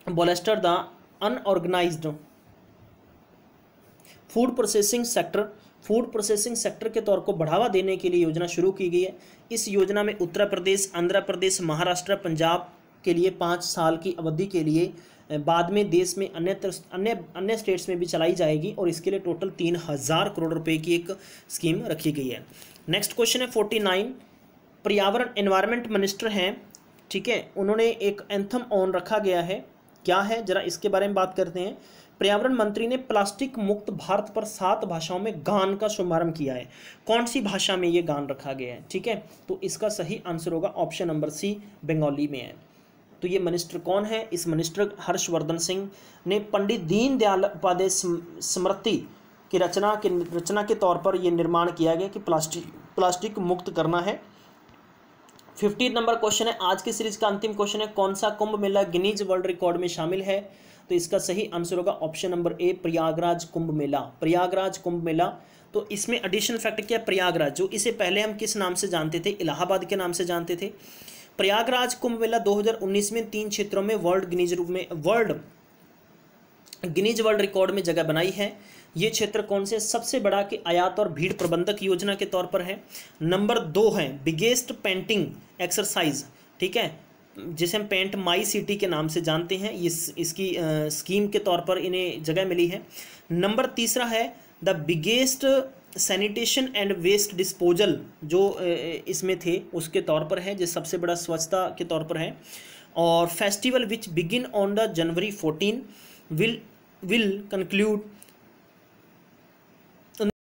bolster the unorganised food processing sector. Food processing sector के तौर को बढ़ावा देने के लिए योजना शुरू की गई है। इस योजना में उत्तर प्रदेश, आंध्र प्रदेश, महाराष्ट्र, पंजाब के लिए 5 साल की अवधि के लिए, बाद में देश में अन्य स्टेट्स में भी चलाई जाएगी और इसके लिए टोटल 3000 करोड़ रुपए की एक स्कीम रखी गई है। नेक्स्ट क्वेश्चन है 49। पर्यावरण एनवायरनमेंट मिनिस्टर हैं, ठीक है, उन्होंने एक एंथम ऑन रखा गया है, क्या है जरा इसके बारे में बात करते हैं। पर्यावरण मंत्री ने प्लास्टिक मुक्त भारत पर 7 भाषाओं में गान का शुभारंभ किया है। कौन सी भाषा में ये गान रखा गया है, ठीक है, तो इसका सही आंसर होगा ऑप्शन नंबर सी, बंगाली में है। तो ये मिनिस्टर कौन है? इस मिनिस्टर हर्षवर्धन सिंह ने पंडित दीनदयाल उपाध्याय स्मृति की रचना के तौर पर यह निर्माण किया गया कि प्लास्टिक मुक्त करना है। 50 नंबर क्वेश्चन है, आज की सीरीज का अंतिम क्वेश्चन है, कौन सा Kumbh Mela Guinness world record में शामिल है? तो इसका सही आंसर होगा ऑप्शन नंबर ए, प्रयागराज कुंभ मेला। प्रयागराज कुंभ मेला। तो इसमें एडिशनल फैक्ट क्या है, प्रयागराज, जो इसे पहले हम किस नाम से जानते थे, इलाहाबाद के नाम से जानते थे। प्रयागराज कुंभ मेला 2019 में 3 क्षेत्रों में वर्ल्ड गिनीज वर्ल्ड रिकॉर्ड में जगह बनाई है। ये क्षेत्र कौन से? सबसे बड़ा कि आयात और भीड़ प्रबंधक योजना के तौर पर है। नंबर 2 है बिगेस्ट पेंटिंग एक्सरसाइज, ठीक है, जिसे हम पेंट माई सिटी के नाम से जानते हैं, इसकी स्कीम के तौर पर इन्हें जगह मिली है। नंबर 3 है the biggest sanitation and waste disposal, जो इसमें थे उसके तौर पर है, जो सबसे बड़ा स्वच्छता के तौर पर है। और festival which begin on the January 14 will conclude